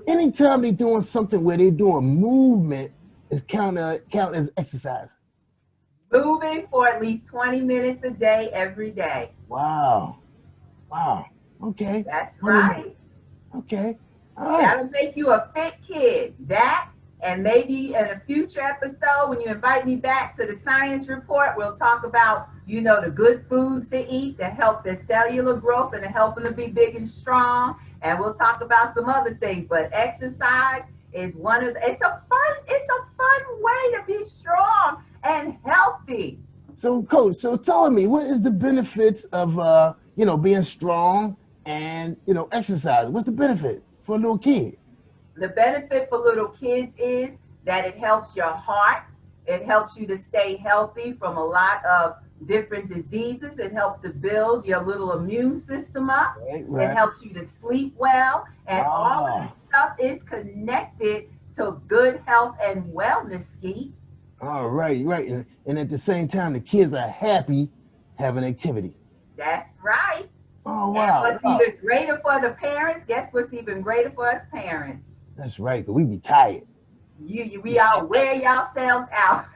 anytime they're doing something where they're doing movement, is count as exercise. Moving for at least 20 minutes a day, every day. Wow. Okay. That's right. Okay. All right. That'll make you a fit kid. That, and maybe in a future episode, when you invite me back to the science report, we'll talk about, the good foods to eat that help their cellular growth and to help them to be big and strong. And we'll talk about some other things. But exercise is it's a fun way to be strong and healthy. So, Coach, tell me, what is the benefits of being strong and exercise? What's the benefit for a little kid? The benefit for little kids is that it helps your heart. It helps you to stay healthy from a lot of different diseases. It helps to build your little immune system up. Right. It helps you to sleep well. And all of this stuff is connected to good health and wellness, Skeet. All right. And at the same time, the kids are happy having activity. That's right. Oh, wow. And what's even greater for the parents, guess what's even greater for us parents? That's right, because we be tired. We all wear yourselves out.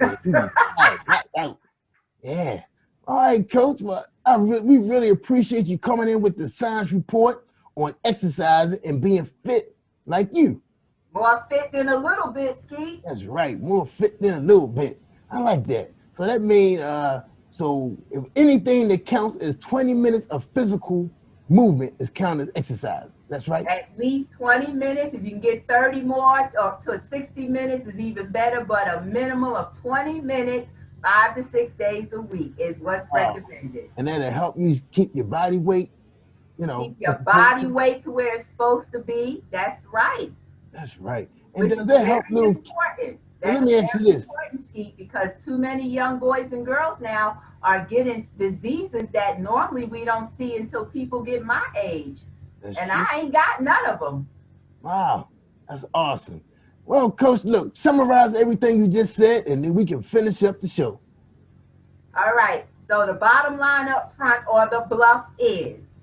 Yeah. All right, Coach. Well, we really appreciate you coming in with the science report on exercising and being fit like you. More fit than a little bit, Skeet. That's right. More fit than a little bit. I like that. So that means, so if anything that counts as 20 minutes of physical movement is counted as exercise. That's right. At least 20 minutes. If you can get 30 more or to 60 minutes is even better, but a minimum of 20 minutes, 5 to 6 days a week is what's recommended. And that'll help you keep your body weight, Keep your body weight to where it's supposed to be. That's right. That's right. And Which does that help little? Important. Let me ask you this. Important, Skeet, because too many young boys and girls now are getting diseases that normally we don't see until people get my age. That's and true. I ain't got none of them. Wow, that's awesome. Well, Coach, look, summarize everything you just said, and then we can finish up the show. All right. So the bottom line up front or the bluff is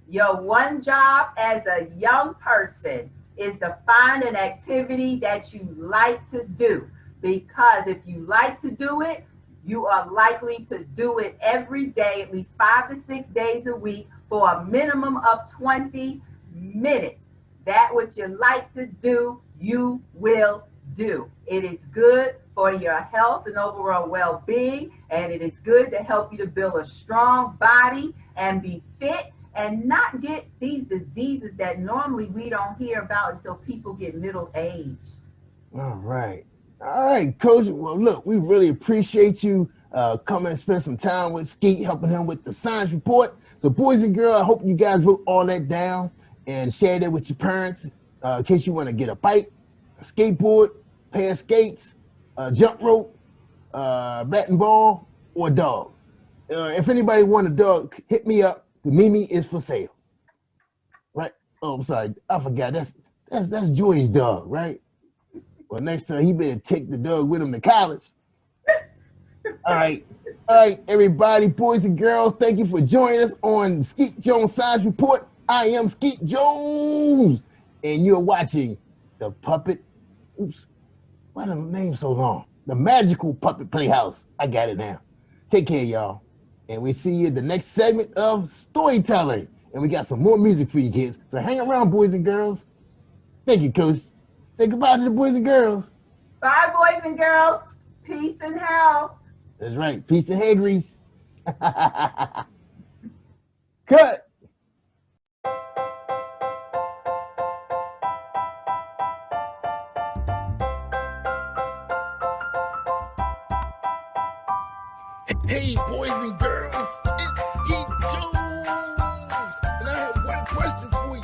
your one job as a young person is to find an activity that you like to do. Because if you like to do it, you are likely to do it every day, at least 5 to 6 days a week for a minimum of 20 minutes. That what you like to do, you will do. It is good for your health and overall well-being, and it is good to help you to build a strong body and be fit and not get these diseases that normally we don't hear about until people get middle age. All right, Coach. Well, look, we really appreciate you coming and spend some time with Skeet, helping him with the science report. So, boys and girls, I hope you guys wrote all that down and shared it with your parents in case you want to get a bike, a skateboard, pair of skates, a jump rope, bat and ball, or a dog. If anybody want a dog, hit me up. The Mimi is for sale. Right? Oh, I'm sorry. I forgot. That's Joy's dog, right? Well, next time he better take the dog with him to college. All right, everybody, boys and girls, thank you for joining us on Skeet Jones Science Report. I am Skeet Jones, and you're watching the Puppet. Oops, why the name so long? The Magical Puppet Playhouse. I got it now. Take care, y'all, and we see you in the next segment of storytelling. And we got some more music for you kids. So hang around, boys and girls. Thank you, Coach. Say goodbye to the boys and girls. Bye, boys and girls. Peace and health. That's right. Peace and hair grease. Cut. Hey, boys and girls, it's Skeet Jones. And I have one question for you.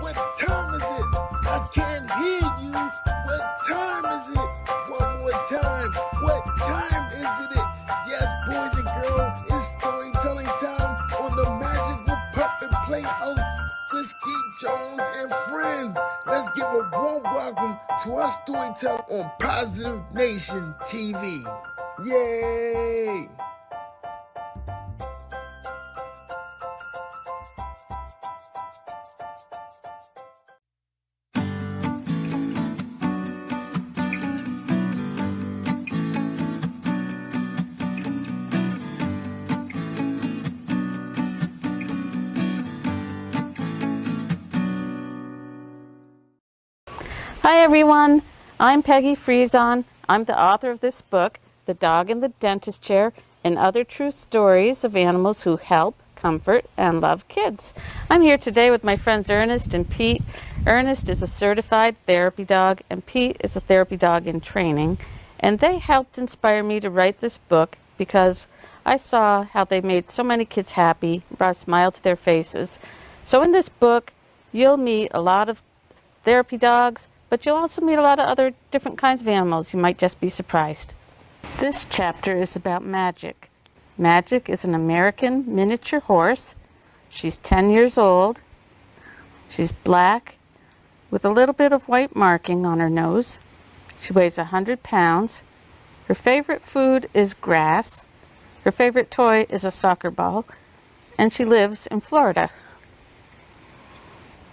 What time is it? I can't hear you. What time is it? One more time. What time is it? Yes, boys and girls, it's storytelling time on the Magical Puppet Playhouse with Skeet Jones and friends. Let's give a warm welcome to our storyteller on Positive Nation TV. Yay! Hi everyone, I'm Peggy Friesen. I'm the author of this book, The Dog in the Dentist Chair, and Other True Stories of Animals Who Help, Comfort, and Love Kids. I'm here today with my friends Ernest and Pete. Ernest is a certified therapy dog, and Pete is a therapy dog in training. And they helped inspire me to write this book because I saw how they made so many kids happy, brought a smile to their faces. So in this book, you'll meet a lot of therapy dogs, but you'll also meet a lot of other different kinds of animals. You might just be surprised. This chapter is about Magic. Magic is an American miniature horse. She's 10 years old. She's black with a little bit of white marking on her nose. She weighs 100 pounds. Her favorite food is grass. Her favorite toy is a soccer ball. And she lives in Florida.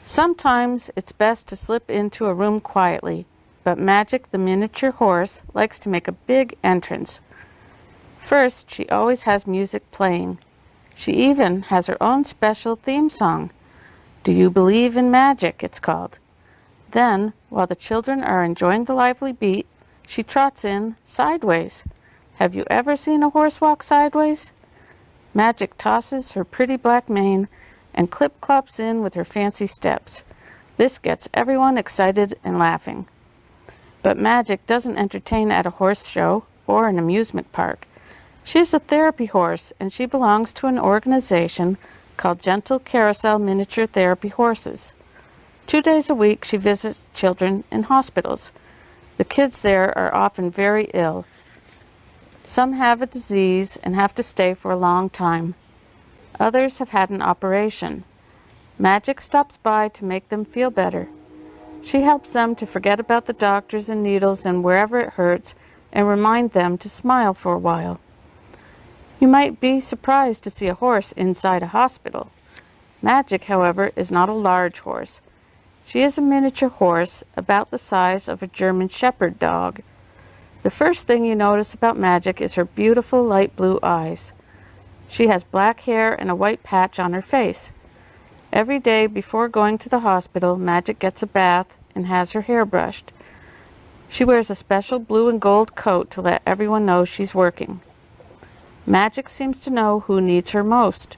Sometimes it's best to slip into a room quietly, but Magic, the miniature horse, likes to make a big entrance. First, she always has music playing. She even has her own special theme song. Do You Believe in Magic, it's called. Then, while the children are enjoying the lively beat, she trots in sideways. Have you ever seen a horse walk sideways? Magic tosses her pretty black mane and clip-clops in with her fancy steps. This gets everyone excited and laughing. But Magic doesn't entertain at a horse show or an amusement park. She's a therapy horse, and she belongs to an organization called Gentle Carousel Miniature Therapy Horses. 2 days a week, she visits children in hospitals. The kids there are often very ill. Some have a disease and have to stay for a long time. Others have had an operation. Magic stops by to make them feel better. She helps them to forget about the doctors and needles and wherever it hurts and remind them to smile for a while. You might be surprised to see a horse inside a hospital. Magic, however, is not a large horse. She is a miniature horse about the size of a German Shepherd dog. The first thing you notice about Magic is her beautiful light blue eyes. She has black hair and a white patch on her face. Every day before going to the hospital, Magic gets a bath and has her hair brushed. She wears a special blue and gold coat to let everyone know she's working. Magic seems to know who needs her most.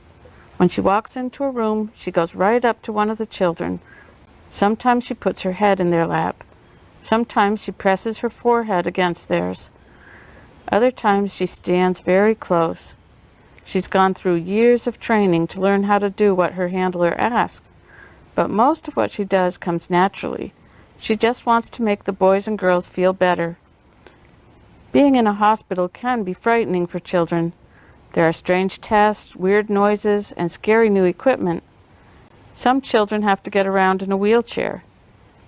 When she walks into a room, she goes right up to one of the children. Sometimes she puts her head in their lap. Sometimes she presses her forehead against theirs. Other times she stands very close. She's gone through years of training to learn how to do what her handler asks, but most of what she does comes naturally. She just wants to make the boys and girls feel better. Being in a hospital can be frightening for children. There are strange tests, weird noises, and scary new equipment. Some children have to get around in a wheelchair.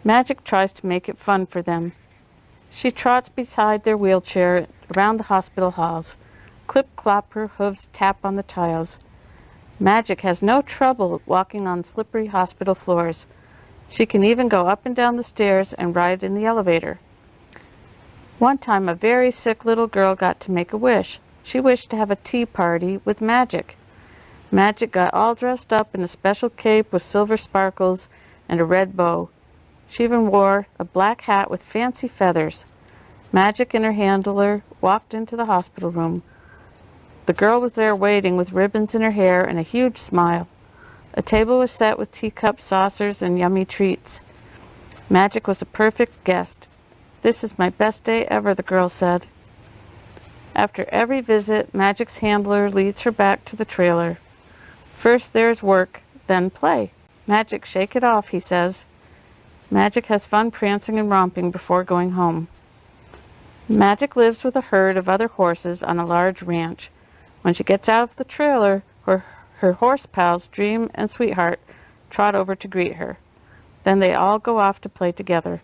Magic tries to make it fun for them. She trots beside their wheelchair around the hospital halls. Clip-clop, her hooves tap on the tiles. Magic has no trouble walking on slippery hospital floors. She can even go up and down the stairs and ride in the elevator. One time, a very sick little girl got to make a wish. She wished to have a tea party with Magic. Magic got all dressed up in a special cape with silver sparkles and a red bow. She even wore a black hat with fancy feathers. Magic and her handler walked into the hospital room. The girl was there waiting with ribbons in her hair and a huge smile. A table was set with teacups, saucers, and yummy treats. Magic was a perfect guest. "This is my best day ever," the girl said. After every visit, Magic's handler leads her back to the trailer. First there's work, then play. "Magic, shake it off," he says. Magic has fun prancing and romping before going home. Magic lives with a herd of other horses on a large ranch. When she gets out of the trailer, her horse pals, Dream and Sweetheart, trot over to greet her. Then they all go off to play together.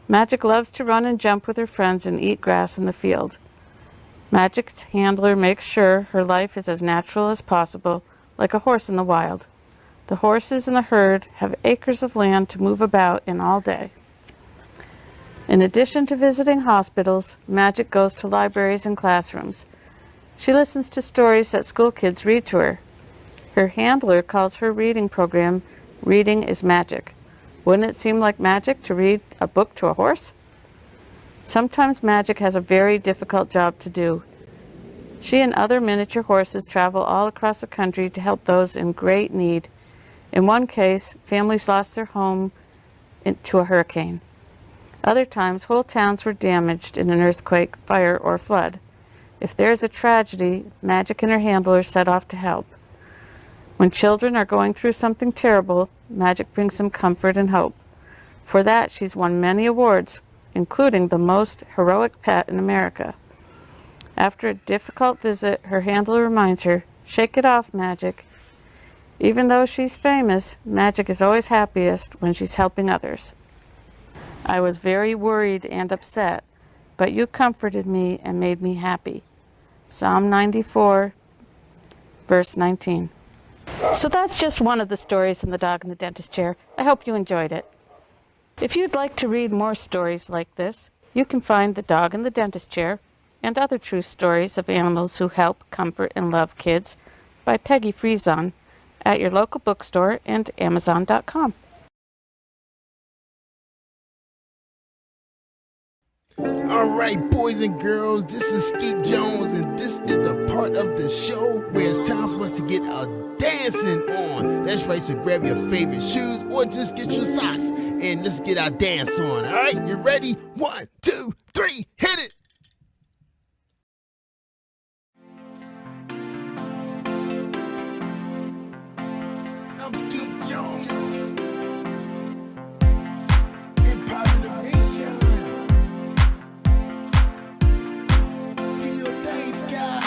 Magic loves to run and jump with her friends and eat grass in the field. Magic's handler makes sure her life is as natural as possible, like a horse in the wild. The horses in the herd have acres of land to move about in all day. In addition to visiting hospitals, Magic goes to libraries and classrooms. She listens to stories that school kids read to her. Her handler calls her reading program Reading is Magic. Wouldn't it seem like magic to read a book to a horse? Sometimes magic has a very difficult job to do. She and other miniature horses travel all across the country to help those in great need. In one case, families lost their home to a hurricane. Other times, whole towns were damaged in an earthquake, fire, or flood. If there is a tragedy, Magic and her handlers set off to help. When children are going through something terrible, Magic brings them comfort and hope. For that, she's won many awards, including the most heroic pet in America. After a difficult visit, her handler reminds her, "Shake it off, Magic." Even though she's famous, Magic is always happiest when she's helping others. I was very worried and upset, but you comforted me and made me happy. Psalm 94, verse 19. So that's just one of the stories in The Dog in the Dentist Chair. I hope you enjoyed it. If you'd like to read more stories like this, you can find The Dog in the Dentist Chair and other true stories of animals who help, comfort, and love kids by Peggy Friesen at your local bookstore and Amazon.com. All right, boys and girls, this is Skeet Jones, and this is the part of the show where it's time for us to get a dancing on. That's right, so grab your favorite shoes or just get your socks, and let's get our dance on. All right, you ready? 1, 2, 3, hit it! I'm Skeet Jones in Positive Nation. Do your thing, Sky.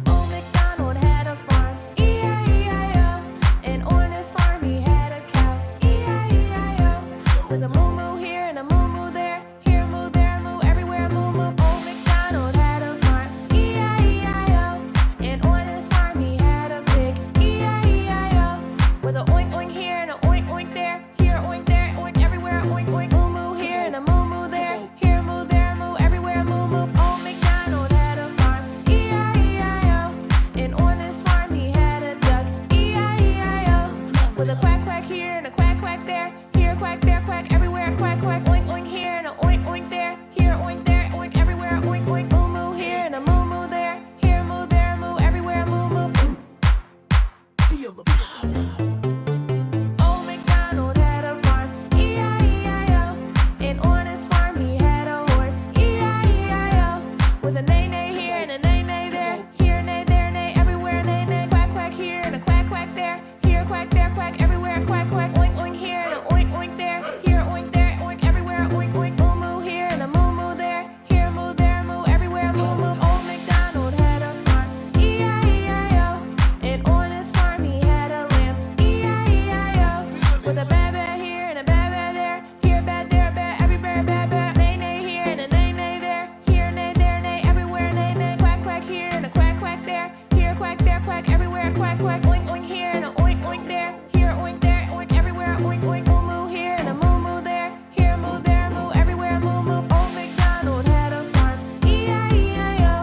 Old MacDonald had a farm, E-I-E-I-O. And on his farm he had a cow, E-I-E-I-O. With a moo-moo here and a moo-moo there, here moo, there moo, everywhere moo-moo. Old MacDonald had a farm, E-I-E-I-O. And on his farm he had a pig, E-I-E-I-O. With a oink oink here and a oink oink there, here oink there, oink everywhere, oink oink. Moo-moo here and a moo-moo there, here moo, there moo, everywhere moo-moo. Old MacDonald had a farm, E-I-E-I-O. And on his farm he had a duck, E-I-E-I-O. With a quack quack here and a quack quack there, here quack there quack everywhere quack quack. Oink oink here and a oink oink there, here oink there, oink everywhere, oink oink. Moo-moo here and a moo-moo there, here moo, there moo, everywhere moo-moo. Feel the power. Old MacDonald had a farm, E-I-E-I-O. And on his farm he had a horse, E-I-E-I-O. With a neigh-neigh here and a neigh-neigh there, here neigh, there neigh, everywhere neigh-neigh. Quack quack here and a quack quack there, here quack there quack everywhere quack quack. Oink oink here and a oink oink there, here oink there, oink everywhere, oink oink. Moo-moo here and a moo-moo there, here moo, there moo, everywhere moo-moo. Old MacDonald had a farm, E-I-E-I-O. And on his farm he had a lamb, E-I-E-I-O. With a baa-baa here and a baa-baa there, here bad, there bad, everywhere baa-baa. Neigh-neigh here and a neigh-neigh there, here neigh, there neigh, everywhere neigh-neigh. Quack quack here and a quack quack there, here quack there quack everywhere quack quack. Oink oink here and a oink oink there, here oink there, oink everywhere, oink oink. Moo-moo here and a moo-moo there, here moo, there moo, everywhere moo-moo. Old MacDonald had a farm, E-I-E-I-O.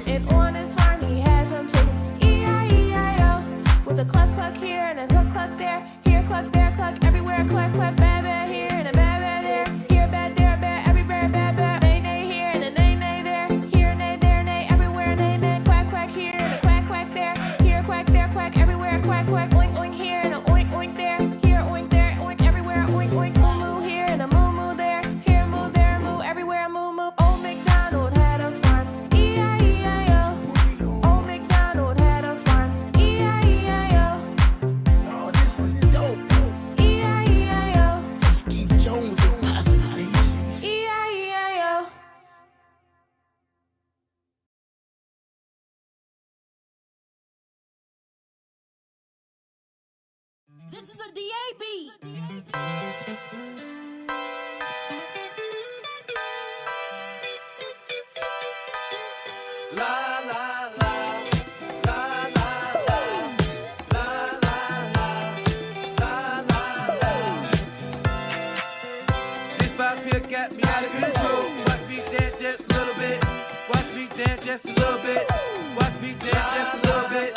And on his farm he had some chickens, E-I-E-I-O. With a cluck cluck here and a cluck cluck there, here cluck there cluck everywhere cluck cluck. Baa-baa here and a baa-baa there, here bad, there bad, everywhere baa-baa. Neigh-neigh here and a neigh-neigh there, here neigh, there neigh, everywhere neigh-neigh. Quack quack here and a quack quack there, here quack there quack everywhere quack quack. Oink oink here and a oink oink there, here oink there, oink everywhere, oink oink. Moo-moo here and a moo-moo there, here moo, there moo, everywhere moo-moo. Old MacDonald had a farm, E-I-E-I-O. Old MacDonald had a farm, E-I-E-I-O. Oh, this is dope. E-I-E-I-O. I'm Skeet Jones in Positive Nation. E-I-E-I-O. This is a DAB. This vibe here got me out of control. Watch me dance just a little bit. Watch me dance just a little bit. Watch me dance just a little bit.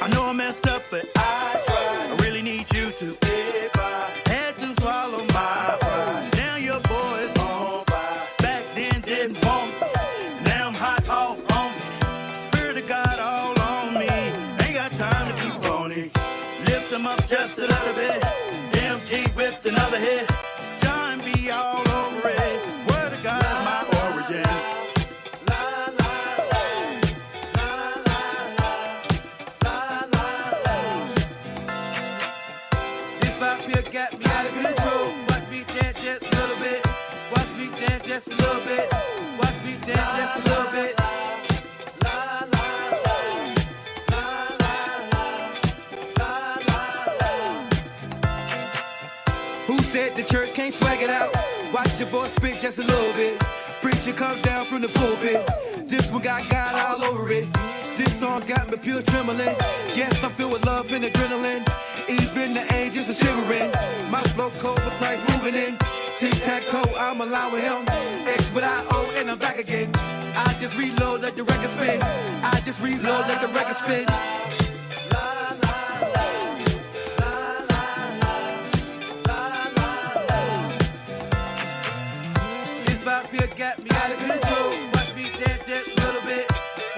I know I messed up, but I tried. I really need you to get by. Had to swallow my pride. Now your boy's on fire. Back then didn't want me. Now I'm hot all on me. Spirit of God all on me. Ain't got time to be phony. Lift them up just a little bit. MG with another hit. John B all over it. Word of God is my origin. Got me out of control. Watch me dance just a little bit. Watch me dance just a little bit. Watch me dance just a little bit. Who said the church can't swag it out? Watch your boy spit just a little bit. Preacher come down from the pulpit. This one got God all over it. This song got me pure trembling. Yes, I'm filled with love and adrenaline. Even the angels are shivering. My flow cold, but Christ moving in. Tic-tac-toe, I'm allowing him. X with I-O, and I'm back again. I just reload, let the record spin. I just reload, let the record spin. This vibe here got me out of control. Watch me dance just a little bit.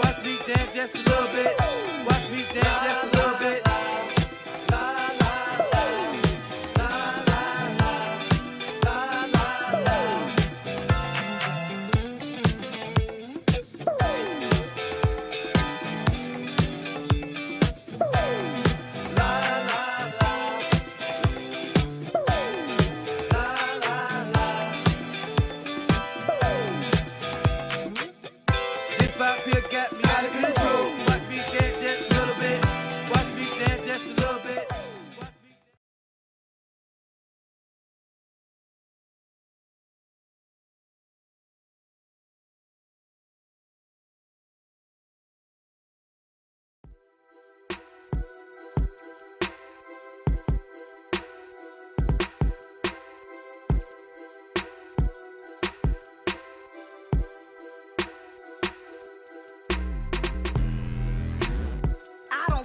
Watch me dance just a little bit. Watch me dance just a little bit.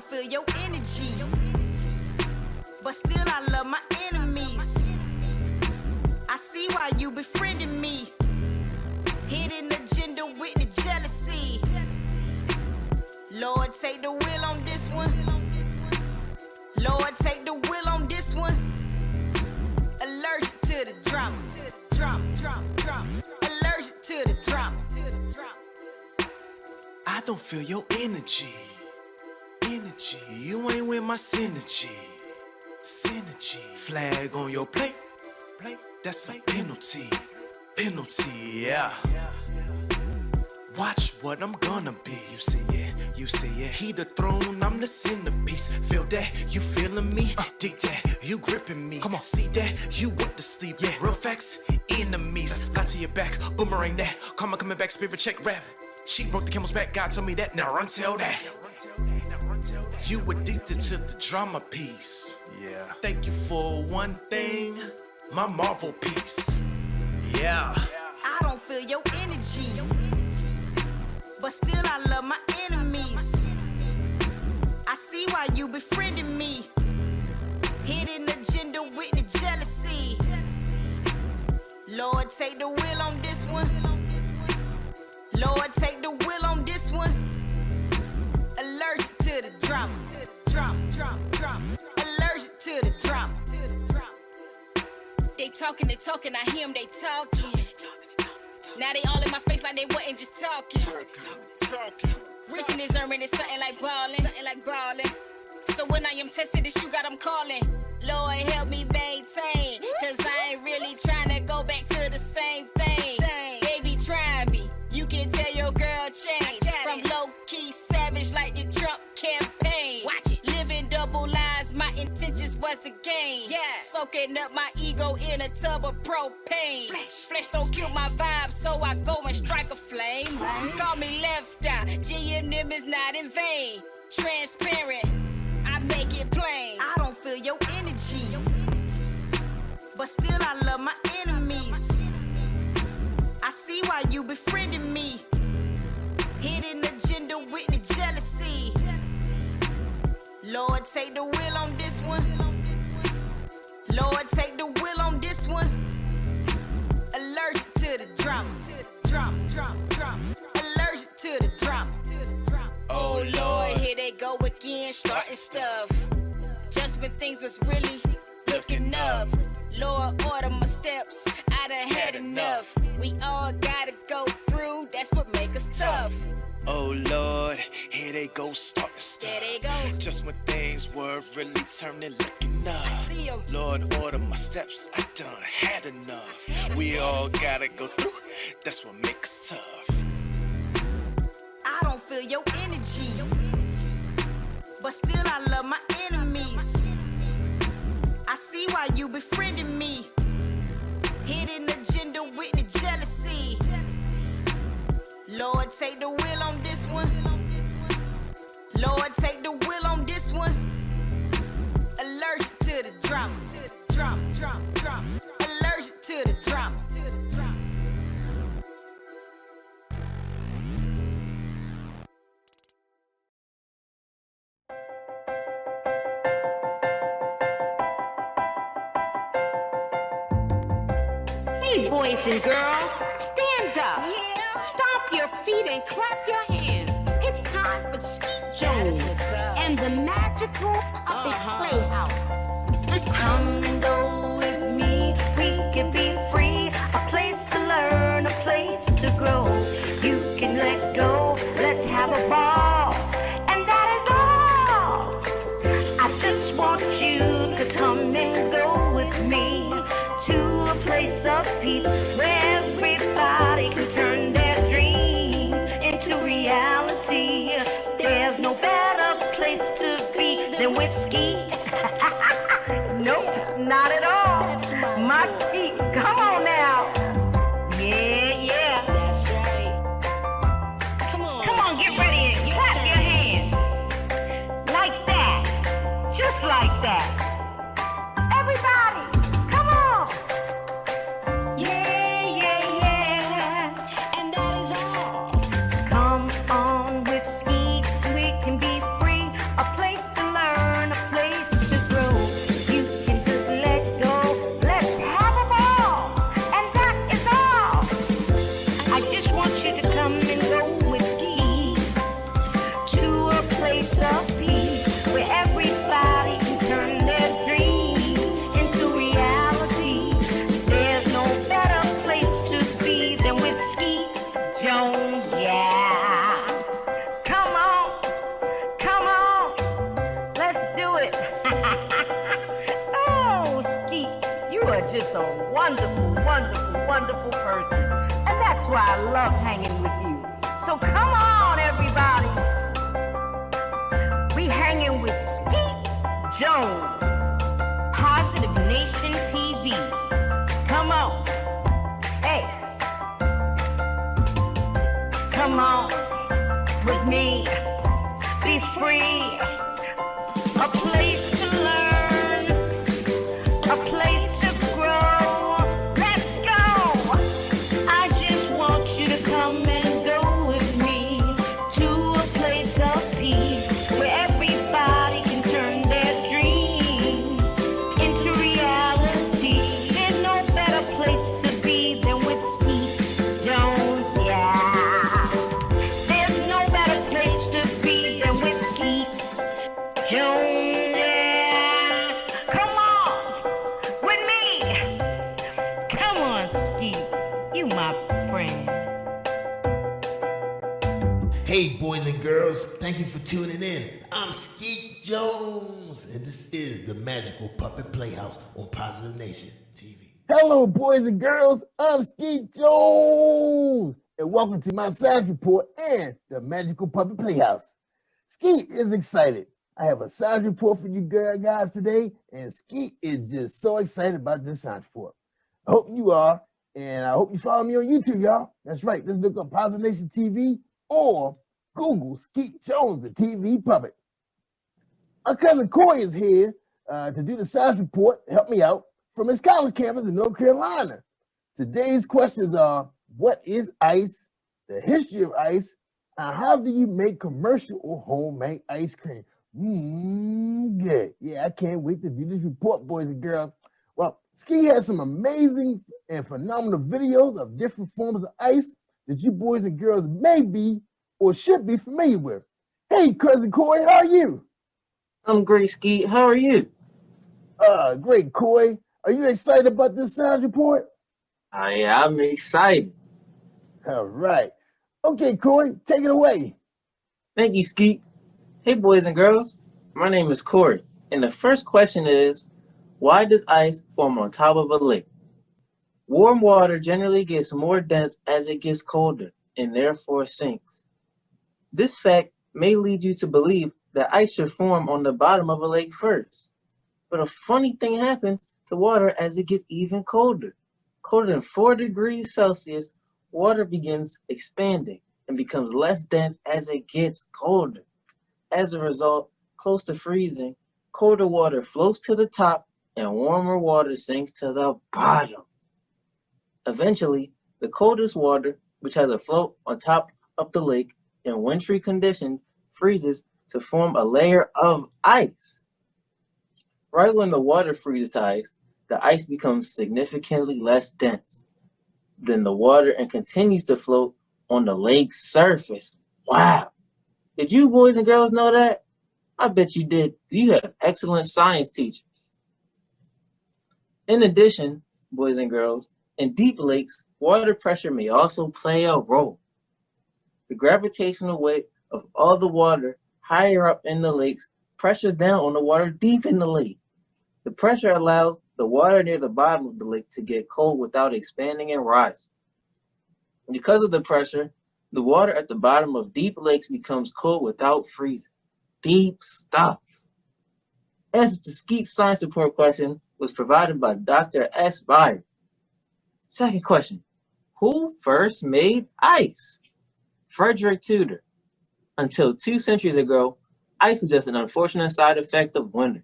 Feel your energy, but still I love my enemies. I see why you befriending me. Hidden agenda with the jealousy. Lord, take the wheel on this one. Lord, take the wheel on this one. Allergic to the drama. Allergic to the drama. I don't feel your energy. You ain't with my synergy. Flag on your plate. That's a penalty. Yeah. Watch what I'm gonna be. You see it. He the throne, I'm the centerpiece. Feel that, you feeling me? Dig that, you gripping me. Come on, see that, you want to sleep. Yeah, real facts, enemies. Got to your back, boomerang that. Karma coming back, spirit check rap. She broke the camel's back, God told me that. Now run tell that. You addicted to the drama piece. Yeah. Thank you for one thing, my Marvel piece. Yeah. I don't feel your energy, but still I love my enemies. I see why you befriending me. Hidden agenda with the jealousy. Lord, take the wheel on this one. Lord, take the wheel on this one. Allergic to the drama. Allergic to the drama. They talking, I hear them, they talking. Now they all in my face like they wasn't just talking. Rich in his earning is something like ballin'. So when I am tested, it's you got them calling. Lord, help me maintain, cause I ain't really trying to go back to the same thing. They be trying me, you can tell your girl changed. From low-key savage like the Trump campaign. Watch it. Living double lives, my intentions was to gain. Yeah. Soaking up my ego in a tub of propane. Flesh don't kill my vibe, so I go and strike a flame. Call me left eye, G&M is not in vain. Transparent, I make it plain. I don't feel your energy, but still I love my enemies. I see why you befriending me. Hidden agenda with the jealousy. Lord, take the wheel on this one. Lord, take the wheel on this one. Allergic to the drama. Allergic to the drama. Oh Lord, here they go again, starting stuff. Just when things was really looking up. Lord, order my steps, I done had enough. We all gotta go through, that's what make us tough. Oh Lord, here they go starting stuff. There they go. Just when things were really turning, looking up. I see 'em. Lord, order my steps, I done had enough. We all gotta go through, that's what makes us tough. I don't feel your energy, but still I love my enemies. I see why you befriending me. Hidden agenda with the jealousy. Lord, take the wheel on this one. Lord, take the wheel on this one. Allergic to the drama. Allergic to the drama. Hey, boys and girls, stand up. Stomp your feet and clap your hands. It's time for Skeet Jones and the magical puppet Playhouse. Come and go with me, we can be free. A place to learn, a place to grow. You can let go, let's have a ball. And that is all. I just want you to come and go with me to a place of peace where everybody can turn their dreams into reality. There's no better place to be than with Skeet. Nope, not at all. My Skeet, come on now. Yeah. That's right. Come on, Get ready and clap your hands. Like that. Just like that. Everybody, come on. Yeah. And that is all. Come on with Skeet, we can be free. A place to learn, a place to grow. You can just let go, let's have a ball. And that is all. I just want you to come and go with Skeet to a place of peace where everybody can turn their dreams into reality. There's no better place to be than with Skeet Jones, yeah. Come on, let's do it. Oh, Skeet, you are just a wonderful person. And that's why I love hanging with you. So come on, everybody. We hanging with Skeet Jones, Positive Nation TV. Come on. Hey. Come on with me. Be free. A place to learn. A place to grow. Let's go. I just want you to come and go with me to a place of peace where everybody can turn their dreams into reality. There's no better place to be than with Skeet Jones, yeah. There's no better place to be than with Skeet Jones, yeah. Come on with me. Come on, Skeet. You my friend. Hey, boys and girls, thank you for tuning in. I'm Skeet Jones, and this is the Magical Puppet Playhouse on Positive Nation TV. Hello, boys and girls. I'm Skeet Jones, and welcome to my science report and the Magical Puppet Playhouse. Skeet is excited. I have a science report for you guys today, and Skeet is just so excited about this science report. I hope you are, and I hope you follow me on YouTube, y'all. That's right. Just look up Positive Nation TV or Google Skeet Jones, the TV puppet. My cousin Corey is here to do the science report, help me out, from his college campus in North Carolina. Today's questions are, what is ice, the history of ice, and how do you make commercial or homemade ice cream? Good. Yeah, I can't wait to do this report, boys and girls. Well, Ski has some amazing and phenomenal videos of different forms of ice that you boys and girls may be or should be familiar with. Hey, cousin Coy, how are you? I'm great, Skeet. How are you? Great, Coy. Are you excited about this science report? Yeah, I'm excited. All right. Okay, Coy, take it away. Thank you, Skeet. Hey, boys and girls. My name is Corey, and the first question is, why does ice form on top of a lake? Warm water generally gets more dense as it gets colder, and therefore sinks. This fact may lead you to believe that ice should form on the bottom of a lake first. But a funny thing happens to water as it gets even colder. Colder than 4 degrees Celsius, water begins expanding and becomes less dense as it gets colder. As a result, close to freezing, colder water floats to the top and warmer water sinks to the bottom. Eventually, the coldest water, which has a float on top of the lake in wintry conditions, freezes to form a layer of ice. Right when the water freezes to ice, the ice becomes significantly less dense than the water and continues to float on the lake's surface. Wow! Did you boys and girls know that? I bet you did. You have excellent science teachers. In addition, boys and girls, in deep lakes, water pressure may also play a role. The gravitational weight of all the water higher up in the lakes pressures down on the water deep in the lake. The pressure allows the water near the bottom of the lake to get cold without expanding and rising. Because of the pressure, the water at the bottom of deep lakes becomes cold without freezing. Deep stuff. Answer to Skeet's science report question was provided by Dr. S. Byron. Second question, who first made ice? Frederick Tudor. Until 2 centuries ago, ice was just an unfortunate side effect of winter.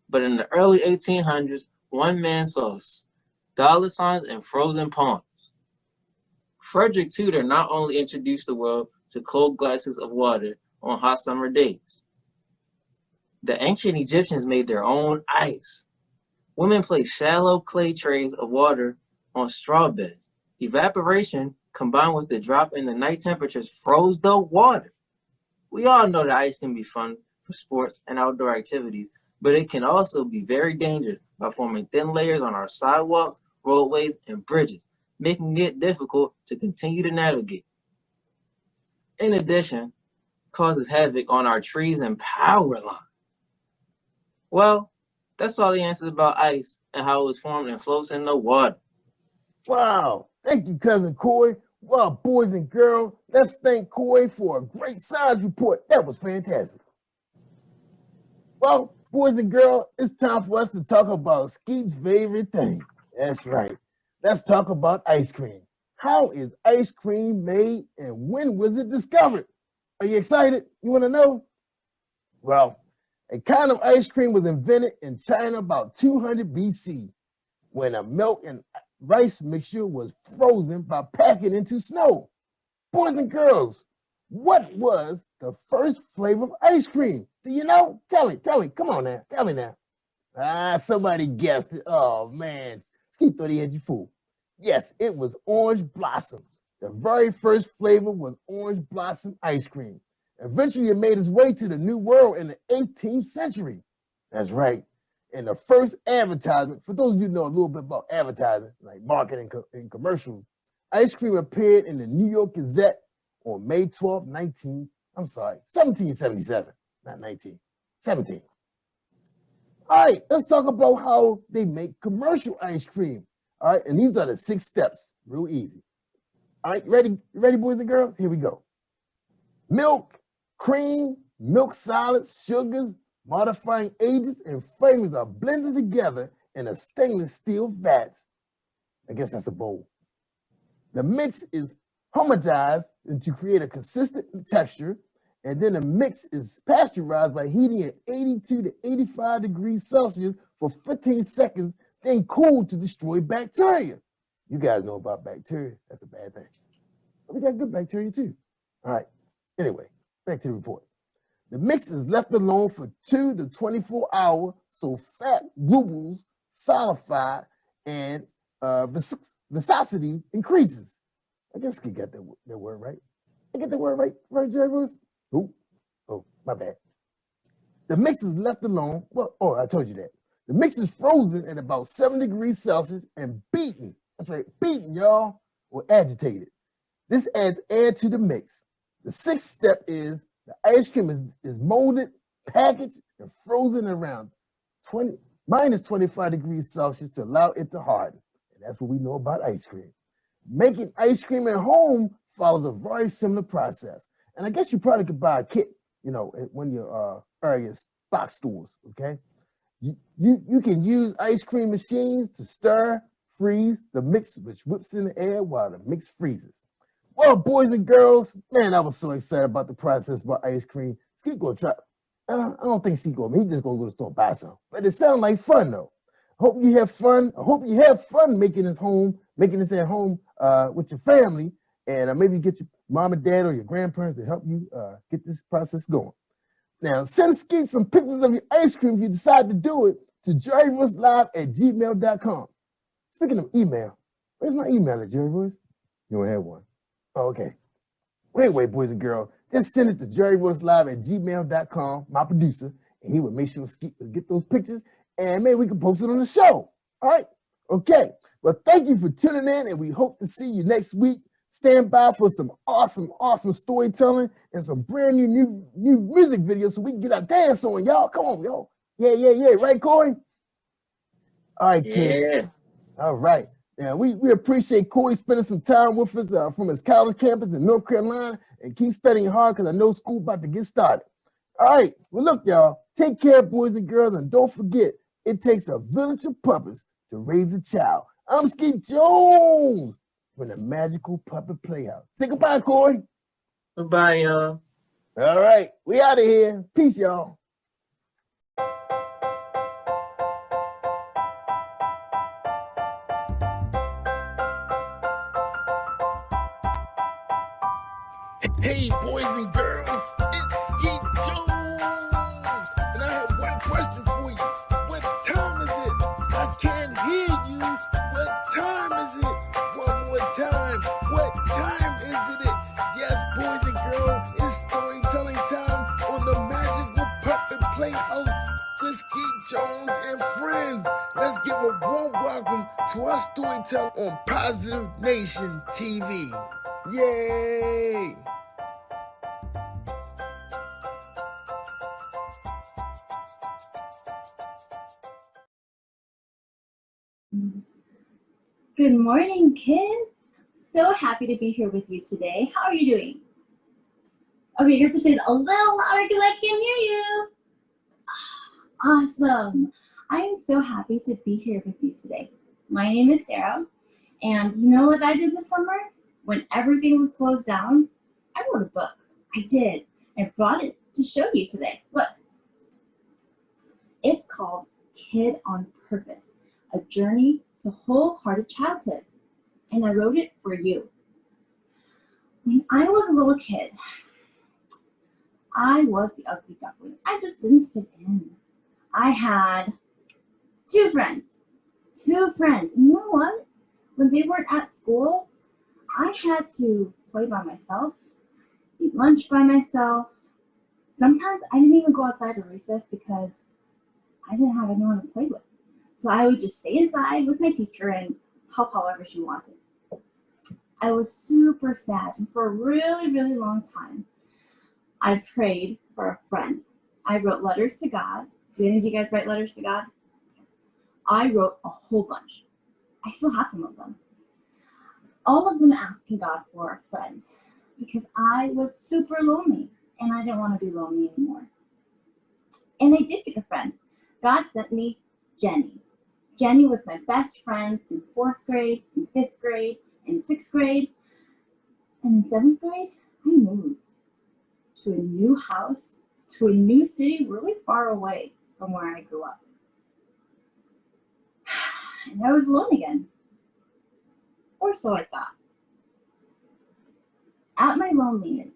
But in the early 1800s, one man saw dollar signs and frozen ponds. Frederick Tudor not only introduced the world to cold glasses of water on hot summer days. The ancient Egyptians made their own ice. Women placed shallow clay trays of water on straw beds. Evaporation, combined with the drop in the night temperatures, froze the water. We all know that ice can be fun for sports and outdoor activities, but it can also be very dangerous by forming thin layers on our sidewalks, roadways, and bridges, making it difficult to continue to navigate. In addition, it causes havoc on our trees and power lines. Well, that's all the answers about ice and how it was formed and floats in the water. Wow. Thank you, cousin Coy. Well, boys and girls, let's thank Coy for a great science report. That was fantastic. Well, boys and girls, it's time for us to talk about Skeet's favorite thing. That's right. Let's talk about ice cream. How is ice cream made and when was it discovered? Are you excited? You want to know? Well, a kind of ice cream was invented in China about 200 BC when a milk and rice mixture was frozen by packing into snow. Boys and girls, what was the first flavor of ice cream? Do you know? Tell me. Come on now. Tell me now. Somebody guessed it. Oh, man. Skeet thought he had you fooled. Yes, it was orange blossom. The very first flavor was orange blossom ice cream. Eventually, it made its way to the New World in the 18th century. That's right. And the first advertisement, for those of you who know a little bit about advertising, like marketing and commercials, ice cream appeared in the New York Gazette on May 12, 1777, not 19, 17. All right, let's talk about how they make commercial ice cream. All right, and these are the 6 steps, real easy. All right, ready, boys and girls? Here we go. Milk, cream, milk solids, sugars, modifying agents, and flavors are blended together in a stainless steel vat. I guess that's a bowl. The mix is homogenized to create a consistent texture, and then the mix is pasteurized by heating at 82 to 85 degrees Celsius for 15 seconds, then cooled to destroy bacteria. You guys know about bacteria. That's a bad thing. But we got good bacteria too. All right. Anyway, back to the report. The mix is left alone for 2 to 24 hours so fat bubbles solidify and viscosity increases. I guess I get that word right. I get the word right, Jerry Bruce? Oh, my bad. The mix is left alone. I told you that. The mix is frozen at about 7 degrees Celsius and beaten. That's right, beaten, y'all, or agitated. This adds air to the mix. The sixth step is the ice cream is molded, packaged, and frozen around minus 25 degrees Celsius to allow it to harden. And that's what we know about ice cream. Making ice cream at home follows a very similar process. And I guess you probably could buy a kit, at one of your area box stores, okay? You can use ice cream machines to stir, freeze the mix, which whips in the air while the mix freezes. Well, boys and girls, man, I was so excited about the process about ice cream. Skeet gonna try. I don't think Skeet gonna. He just gonna go to the store and buy some. But it sounds like fun though. Hope you have fun. I hope you have fun making this at home with your family, and maybe get your mom and dad or your grandparents to help you get this process going. Now, send Skeet some pictures of your ice cream if you decide to do it to jerryvoicelive@gmail.com. Speaking of email, where's my email at, Jerry Voice? You don't have one. Oh, okay. Wait, boys and girls. Just send it to jerryvoicelive@gmail.com, my producer, and he will make sure Skeet will get those pictures, and maybe we can post it on the show. All right? Okay. Well, thank you for tuning in, and we hope to see you next week. Stand by for some awesome storytelling and some brand new music videos so we can get our dance on, y'all. Come on, y'all. Yeah. Right, Corey? All right, kid. All right. Now, we appreciate Corey spending some time with us from his college campus in North Carolina, and keep studying hard because I know school about to get started. All right. Well, look, y'all. Take care, boys and girls, and don't forget, it takes a village of puppets to raise a child. I'm Skeet Jones from the Magical Puppet Playhouse. Say goodbye, Corey. Goodbye, y'all. All right. We out of here. Peace, y'all. Hey, boys and girls, it's Skeet Jones, and I have one question for you. What time is it? I can't hear you. What time is it? One more time. What time is it? Yes, boys and girls, it's storytelling time on the Magical Puppet Playhouse with Skeet Jones and friends. Let's give a warm welcome to our storyteller on Positive Nation TV. Yay! Good morning, kids. So happy to be here with you today. How are you doing? Okay, you have to say it a little louder because I can't hear you. Awesome. I am so happy to be here with you today. My name is Sarah, and you know what I did this summer? When everything was closed down, I wrote a book. I did. I brought it to show you today. Look. It's called Kid on Purpose, a journey to wholehearted childhood, and I wrote it for you. When I was a little kid, I was the ugly duckling. I just didn't fit in. I had two friends. And you know what? When they weren't at school, I had to play by myself, eat lunch by myself. Sometimes I didn't even go outside at recess because I didn't have anyone to play with. So I would just stay inside with my teacher and help however she wanted. I was super sad, and for a really, really long time, I prayed for a friend. I wrote letters to God. Do any of you guys write letters to God? I wrote a whole bunch. I still have some of them. All of them asking God for a friend because I was super lonely and I didn't want to be lonely anymore. And I did get a friend. God sent me Jenny. Jenny was my best friend in 4th grade, in 5th grade, in 6th grade, and in 7th grade, I moved to a new house, to a new city really far away from where I grew up. And I was alone again. Or so I thought. At my loneliness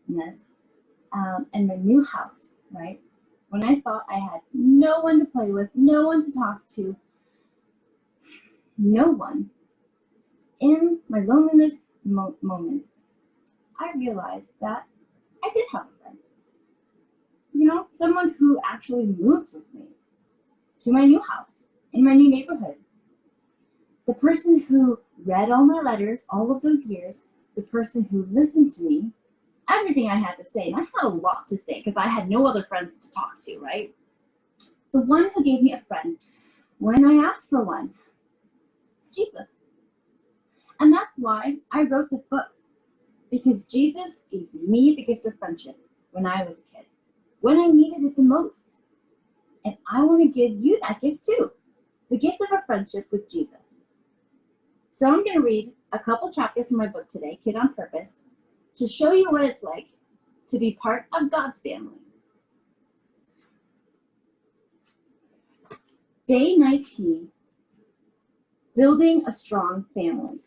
and my new house, right? When I thought I had no one to play with, no one to talk to, no one, in my loneliness moments, I realized that I did have a friend. You know, someone who actually moved with me to my new house, in my new neighborhood. The person who read all my letters all of those years, the person who listened to me, everything I had to say, and I had a lot to say because I had no other friends to talk to, right? The one who gave me a friend when I asked for one, Jesus. And that's why I wrote this book, because Jesus gave me the gift of friendship when I was a kid, when I needed it the most. And I want to give you that gift too, the gift of a friendship with Jesus. So I'm going to read a couple chapters from my book today, Kid on Purpose, to show you what it's like to be part of God's family. Day 19, building a strong family.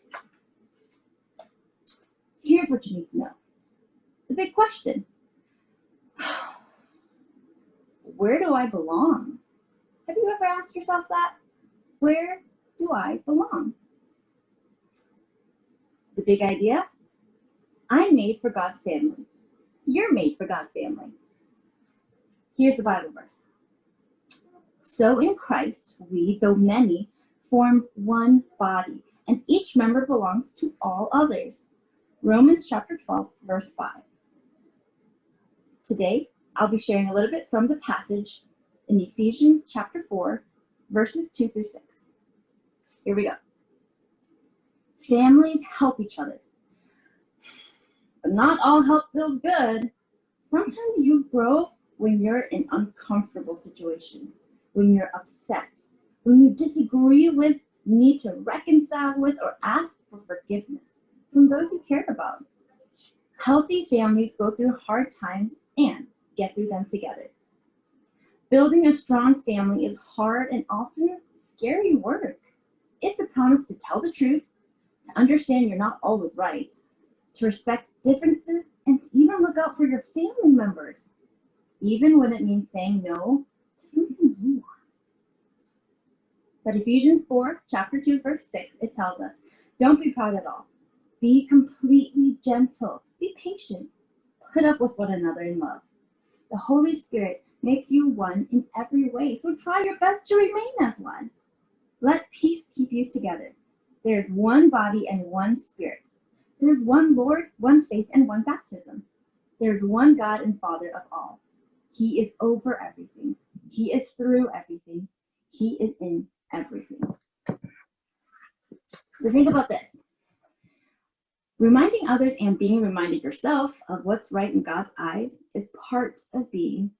Here's what you need to know. The big question. Where do I belong? Have you ever asked yourself that? Where do I belong? The big idea? I'm made for God's family. You're made for God's family. Here's the Bible verse. So in Christ, we, though many, form one body, and each member belongs to all others. Romans chapter 12, verse 5. Today, I'll be sharing a little bit from the passage in Ephesians chapter 4, verses 2 through 6. Here we go. Families help each other. But not all help feels good. Sometimes you grow when you're in uncomfortable situations, when you're upset, when you disagree with, need to reconcile with, or ask for forgiveness from those you care about. Healthy families go through hard times and get through them together. Building a strong family is hard and often scary work. It's a promise to tell the truth, to understand you're not always right, to respect differences, and to even look out for your family members, even when it means saying no to something you want. But Ephesians 4, chapter 2, verse 6, it tells us, don't be proud at all. Be completely gentle. Be patient. Put up with one another in love. The Holy Spirit makes you one in every way, so try your best to remain as one. Let peace keep you together. There is one body and one Spirit. There is one Lord, one faith, and one baptism. There is one God and Father of all. He is over everything. He is through everything. He is in everything. So think about this. Reminding others and being reminded yourself of what's right in God's eyes is part of being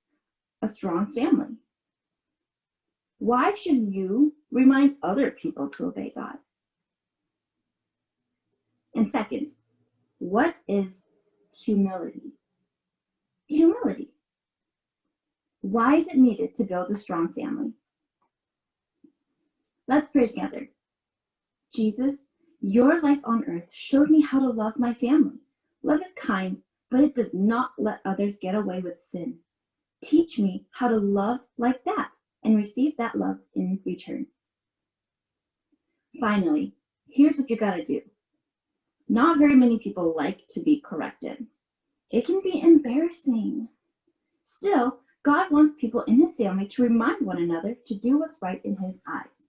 a strong family. Why should you remind other people to obey God? And second, what is humility? Humility. Why is it needed to build a strong family? Let's pray together. Jesus, your life on earth showed me how to love my family. Love is kind, but it does not let others get away with sin. Teach me how to love like that and receive that love in return. Finally, here's what you gotta do. Not very many people like to be corrected. It can be embarrassing. Still, God wants people in his family to remind one another to do what's right in his eyes.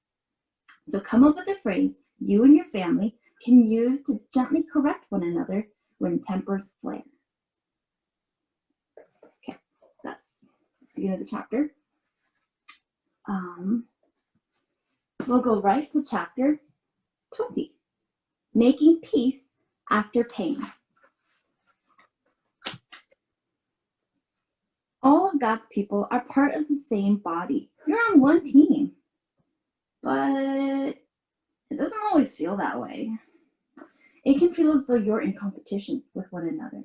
So come up with a phrase you and your family can use to gently correct one another when tempers flare. Okay, that's the beginning of the chapter. We'll go right to chapter 20, making peace after pain. All of God's people are part of the same body. You're on one team, but it doesn't always feel that way. It can feel as though you're in competition with one another.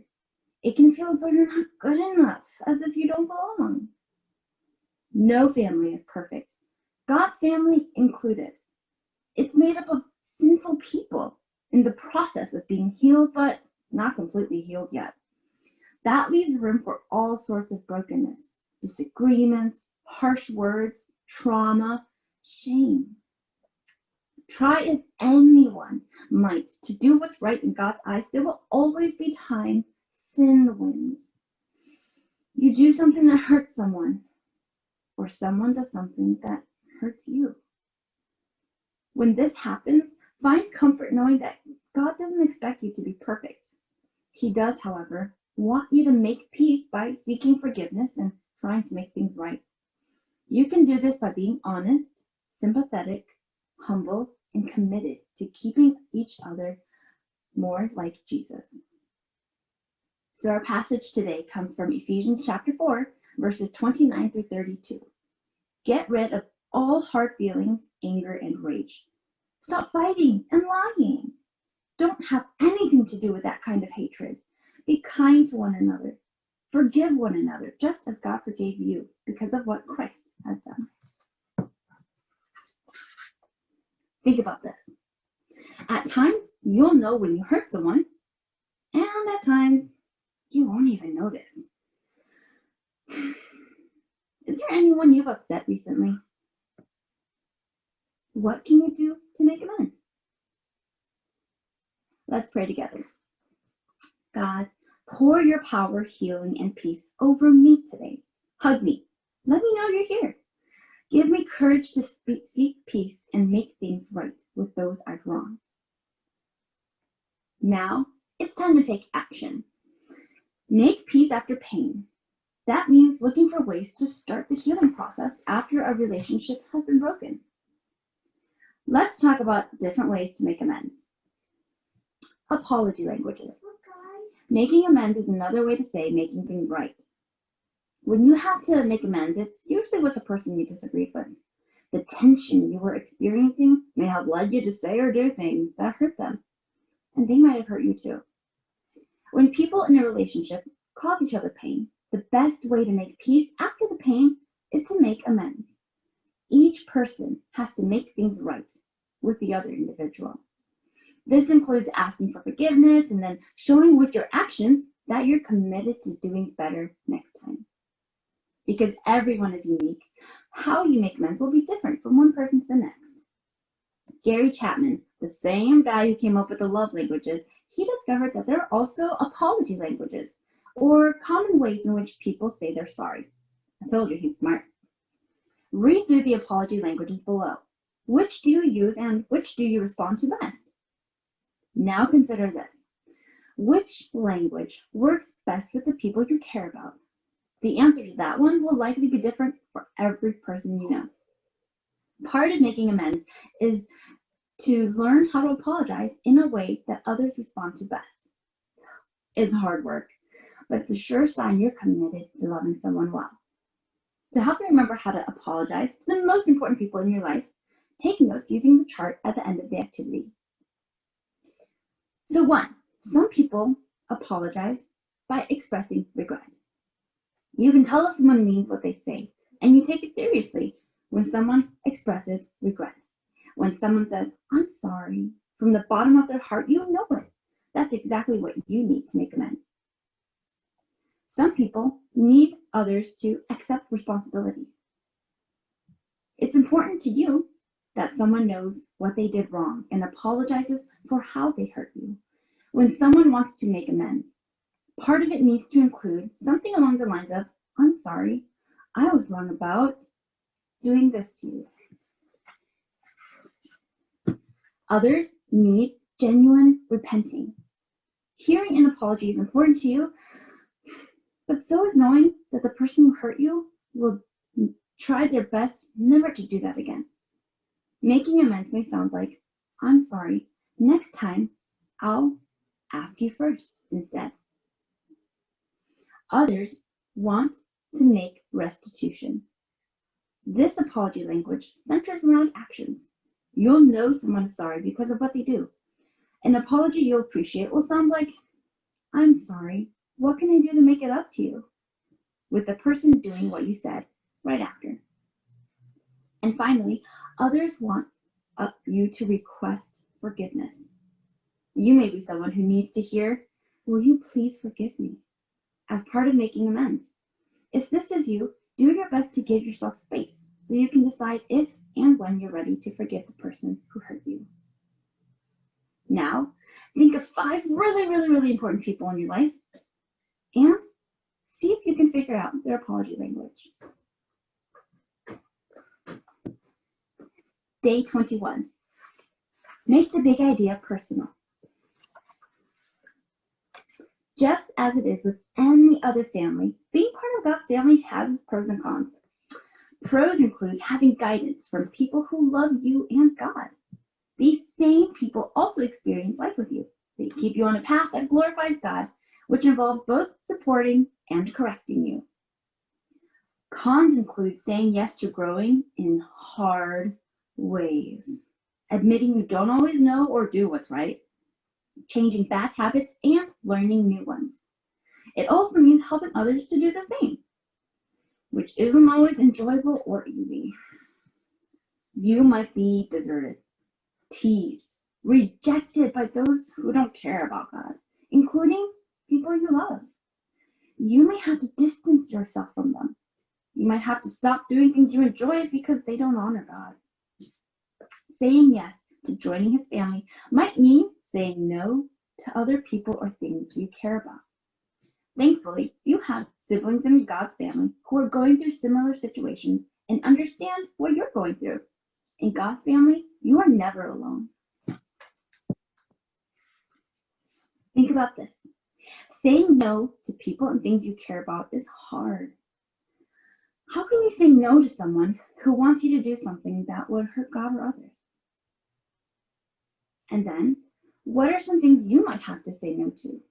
It can feel as though you're not good enough, as if you don't belong. No family is perfect, God's family included. It's made up of sinful people in the process of being healed, but not completely healed yet. That leaves room for all sorts of brokenness. disagreements, harsh words, trauma, shame. Try as anyone might to do what's right in God's eyes, there will always be time sin wins. You do something that hurts someone, or someone does something that hurts you. When this happens, find comfort knowing that God doesn't expect you to be perfect. He does, however, want you to make peace by seeking forgiveness and trying to make things right. You can do this by being honest, sympathetic, humble, and committed to keeping each other more like Jesus. So our passage today comes from Ephesians chapter 4, verses 29 through 32. Get rid of all hard feelings, anger, and rage. Stop fighting and lying. Don't have anything to do with that kind of hatred. Be kind to one another. Forgive one another, just as God forgave you because of what Christ has done. Think about this. At times, you'll know when you hurt someone, and at times, you won't even notice. Is there anyone you've upset recently? What can you do to make amends? Let's pray together. God, pour your power, healing, and peace over me today. Hug me. Let me know you're here. Give me courage to seek peace and make things right with those I've wronged. Now, it's time to take action. Make peace after pain. That means looking for ways to start the healing process after a relationship has been broken. Let's talk about different ways to make amends. Apology languages. Making amends is another way to say making things right. When you have to make amends, it's usually with the person you disagreed with. The tension you were experiencing may have led you to say or do things that hurt them, and they might have hurt you too. When people in a relationship cause each other pain, the best way to make peace after the pain is to make amends. Each person has to make things right with the other individual. This includes asking for forgiveness and then showing with your actions that you're committed to doing better next time. Because everyone is unique, how you make amends will be different from one person to the next. Gary Chapman, the same guy who came up with the love languages, he discovered that there are also apology languages, or common ways in which people say they're sorry. I told you he's smart. Read through the apology languages below. Which do you use and which do you respond to best? Now consider this. Which language works best with the people you care about? The answer to that one will likely be different for every person you know. Part of making amends is to learn how to apologize in a way that others respond to best. It's hard work, but it's a sure sign you're committed to loving someone well. To help you remember how to apologize to the most important people in your life, take notes using the chart at the end of the activity. So 1, some people apologize by expressing regret. You can tell if someone means what they say, and you take it seriously when someone expresses regret. When someone says, "I'm sorry," from the bottom of their heart, you know it. That's exactly what you need to make amends. Some people need others to accept responsibility. It's important to you that someone knows what they did wrong and apologizes for how they hurt you. When someone wants to make amends, part of it needs to include something along the lines of, "I'm sorry, I was wrong about doing this to you." Others need genuine repenting. Hearing an apology is important to you, but so is knowing that the person who hurt you will try their best never to do that again. Making amends may sound like, "I'm sorry, next time I'll ask you first instead." Others want to make restitution. This apology language centers around actions. You'll know someone is sorry because of what they do. An apology you'll appreciate will sound like, "I'm sorry, what can I do to make it up to you?" with the person doing what you said right after. And finally, others want you to request forgiveness. You may be someone who needs to hear, "Will you please forgive me?" as part of making amends. If this is you, Do your best to give yourself space so you can decide if and when you're ready to forgive the person who hurt you. Now, think of 5 really important people in your life and see if you can figure out their apology language. Day 21. Make the big idea personal. Just as it is with any other family, being part of God's family has its pros and cons. Pros include having guidance from people who love you and God. These same people also experience life with you. They keep you on a path that glorifies God, which involves both supporting and correcting you. Cons include saying yes to growing in hard ways, admitting you don't always know or do what's right, changing bad habits, and learning new ones. It also means helping others to do the same, which isn't always enjoyable or easy. You might be deserted, teased, rejected by those who don't care about God, including people you love. You may have to distance yourself from them. You might have to stop doing things you enjoy because they don't honor God. Saying yes to joining his family might mean saying no to other people or things you care about. Thankfully, you have siblings in God's family who are going through similar situations and understand what you're going through. In God's family, you are never alone. Think about this. Saying no to people and things you care about is hard. How can you say no to someone who wants you to do something that would hurt God or others? And then, what are some things you might have to say no to?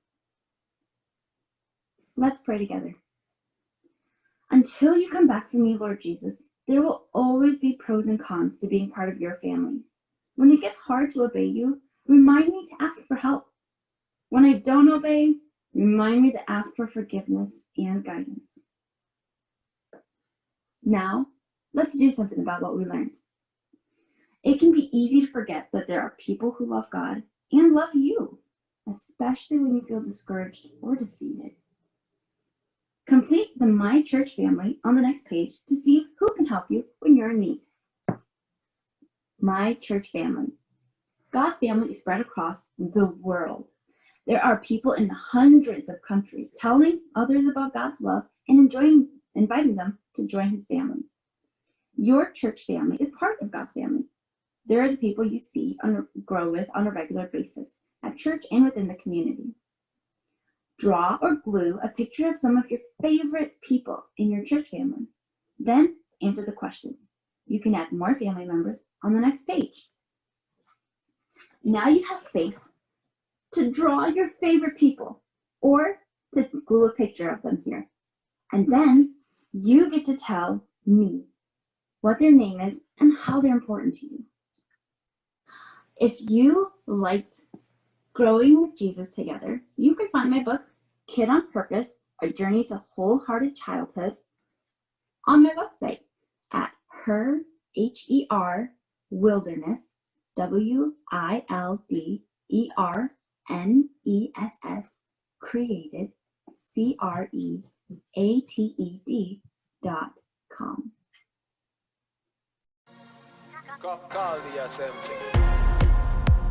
Let's pray together. Until you come back for me, Lord Jesus, there will always be pros and cons to being part of your family. When it gets hard to obey you, remind me to ask for help. When I don't obey, remind me to ask for forgiveness and guidance. Now, let's do something about what we learned. It can be easy to forget that there are people who love God and love you, especially when you feel discouraged or defeated. Complete the My Church family on the next page to see who can help you when you're in need. My Church family. God's family is spread across the world. There are people in hundreds of countries telling others about God's love and inviting them to join his family. Your church family is part of God's family. There are the people you see grow with on a regular basis at church and within the community. Draw or glue a picture of some of your favorite people in your church family. Then answer the questions. You can add more family members on the next page. Now you have space to draw your favorite people or to glue a picture of them here. And then you get to tell me what their name is and how they're important to you. If you liked Growing with Jesus Together, you can find my book, Kid on Purpose, A Journey to Wholehearted Childhood, on my website at Wilderness, WILDERNESS, created, CREATED.com. Call the assembly.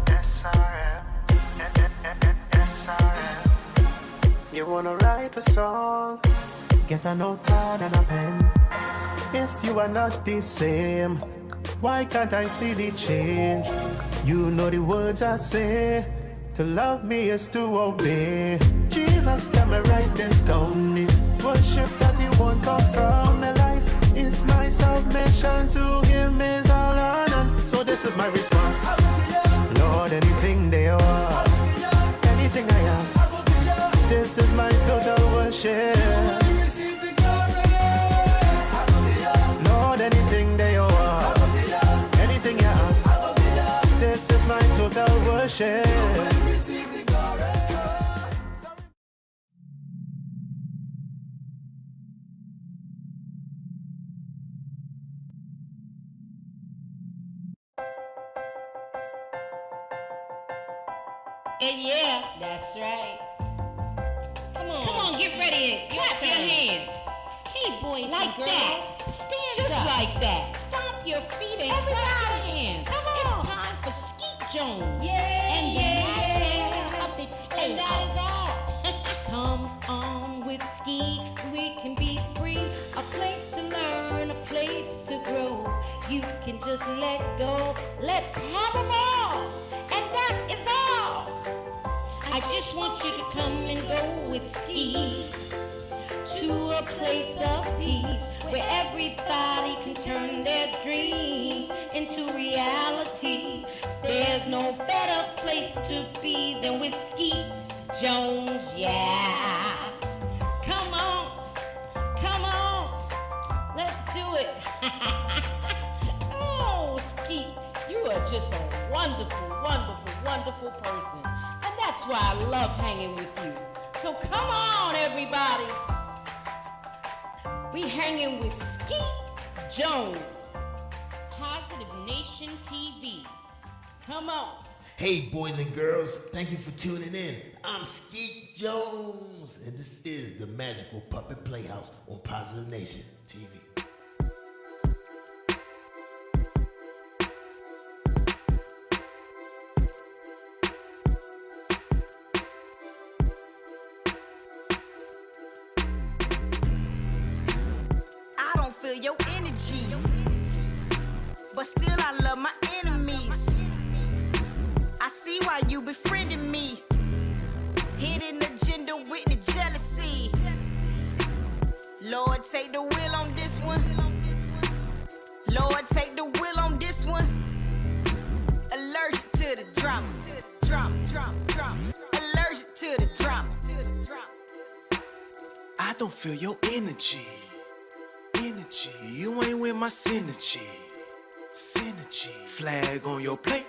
SRM, SRM. You wanna write a song? Get a notepad and a pen. If you are not the same, why can't I see the change? You know the words I say. To love me is to obey. Jesus, tell me write this down. Worship that he won't come from my life. Is my submission to him is all honor. So this is my response. Lord, anything they are, anything I ask, this is my total worship. Lord, anything they are, anything you ask, this is my total worship. Yeah, that's right. Come on, get ready. Clap your hands. Hey, boys like and girls. That. Stand just up. Like that. Stomp your feet and clap your hands. Come on. It's time for Skeet Jones. Yeah. And the puppet. And that is all. Come on with Skeet. We can be free. A place to learn, a place to grow. You can just let go. Let's have a ball. And that is all. I just want you to come and go with Skeet to a place of peace where everybody can turn their dreams into reality. There's no better place to be than with Skeet Jones, yeah. Come on, let's do it. Oh, Skeet, you are just a wonderful, wonderful, wonderful person. And that's why I love hanging with you. So come on, everybody. We hanging with Skeet Jones, Positive Nation TV. Come on. Hey, boys and girls, thank you for tuning in. I'm Skeet Jones, and this is the Magical Puppet Playhouse on Positive Nation TV. I don't feel your energy, but still I love my enemies. I see why you befriending me. Hidden agenda with the jealousy. Lord, take the wheel on this one. Lord, take the wheel on this one. Allergic to the drama. Allergic to the drama. I don't feel your energy. You ain't with my synergy. Flag on your plate.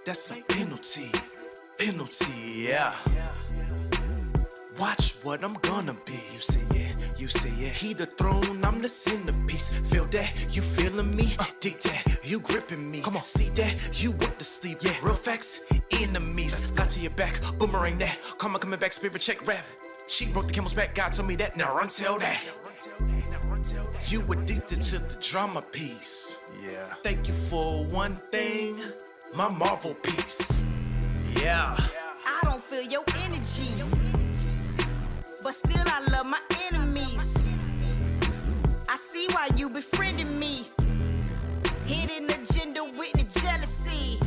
That's a penalty. Yeah. Watch what I'm gonna be. You say yeah. He the throne, I'm the centerpiece. Feel that, you feeling me? Dig that, you gripping me. Come on, see that, you want to sleep. Yeah, real facts, enemies. Got to your back, boomerang that. Karma coming back, spirit check rap. She broke the camel's back, God told me that. Now run tell that. You addicted to the drama piece. Yeah. Thank you for one thing, my Marvel piece. Yeah. I don't feel your energy, but still I love my enemies. I see why you befriending me. Hidden agenda with the jealousy.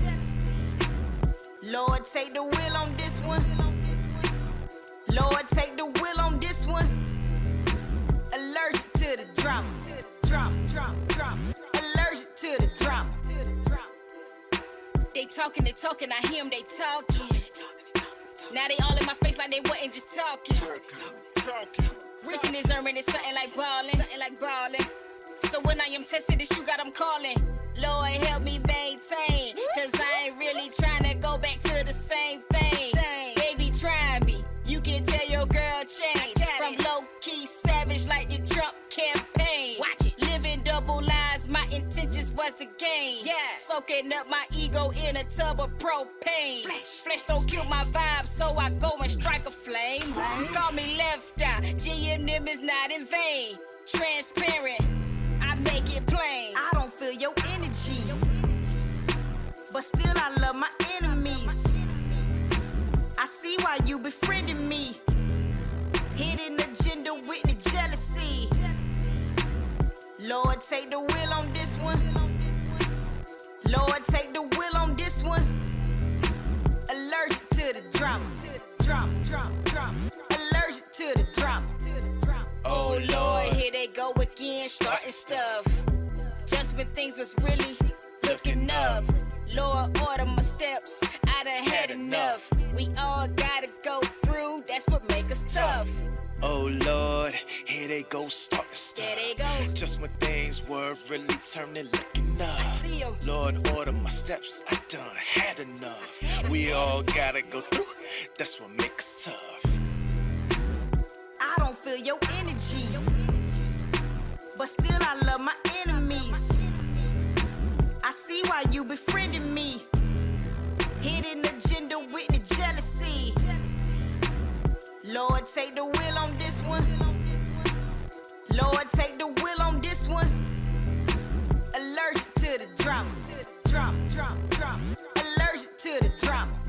Lord, take the wheel on this one. Lord, take the wheel on this one. Allergic to the drama. Allergic to the drama. They talking, I hear them, they talking. Now they all in my face like they wasn't just talking. Rich in his earning is something like ballin'. So when I am tested, this you got them calling. Lord, help me maintain, cause I ain't really trying to go back to the same thing. Baby, try me. You can tell your girl change. From low-key savage like the Trump campaign. Watch it. Living double lives, my intentions was to gain. Yeah. Soaking up my ego in a tub of propane. Flesh don't kill my vibe, so I go and strike a flame. Call me left eye, G&M is not in vain. Transparent, I make it plain. I don't feel your energy, but still I love my enemies. I see why you befriending me. Hidden agenda with the jealousy. Lord, take the wheel on this one. Lord, take the wheel on this one. Allergic to the drama. Allergic to the drama. Oh Lord, here they go again, starting stuff. Just when things was really looking up. Lord, order my steps, I done had enough. We all gotta go through, that's what make us tough. Oh Lord, here they go starting stuff. There they go. Just when things were really turning, looking up. I see 'em. Lord, order my steps, I done had enough. We all gotta go through, that's what makes us tough. I don't feel your energy, but still I love my enemies. I see why you befriending me. Hidden agenda with the jealousy. Lord, take the wheel on this one. Lord, to the drama. Allergic to the drama.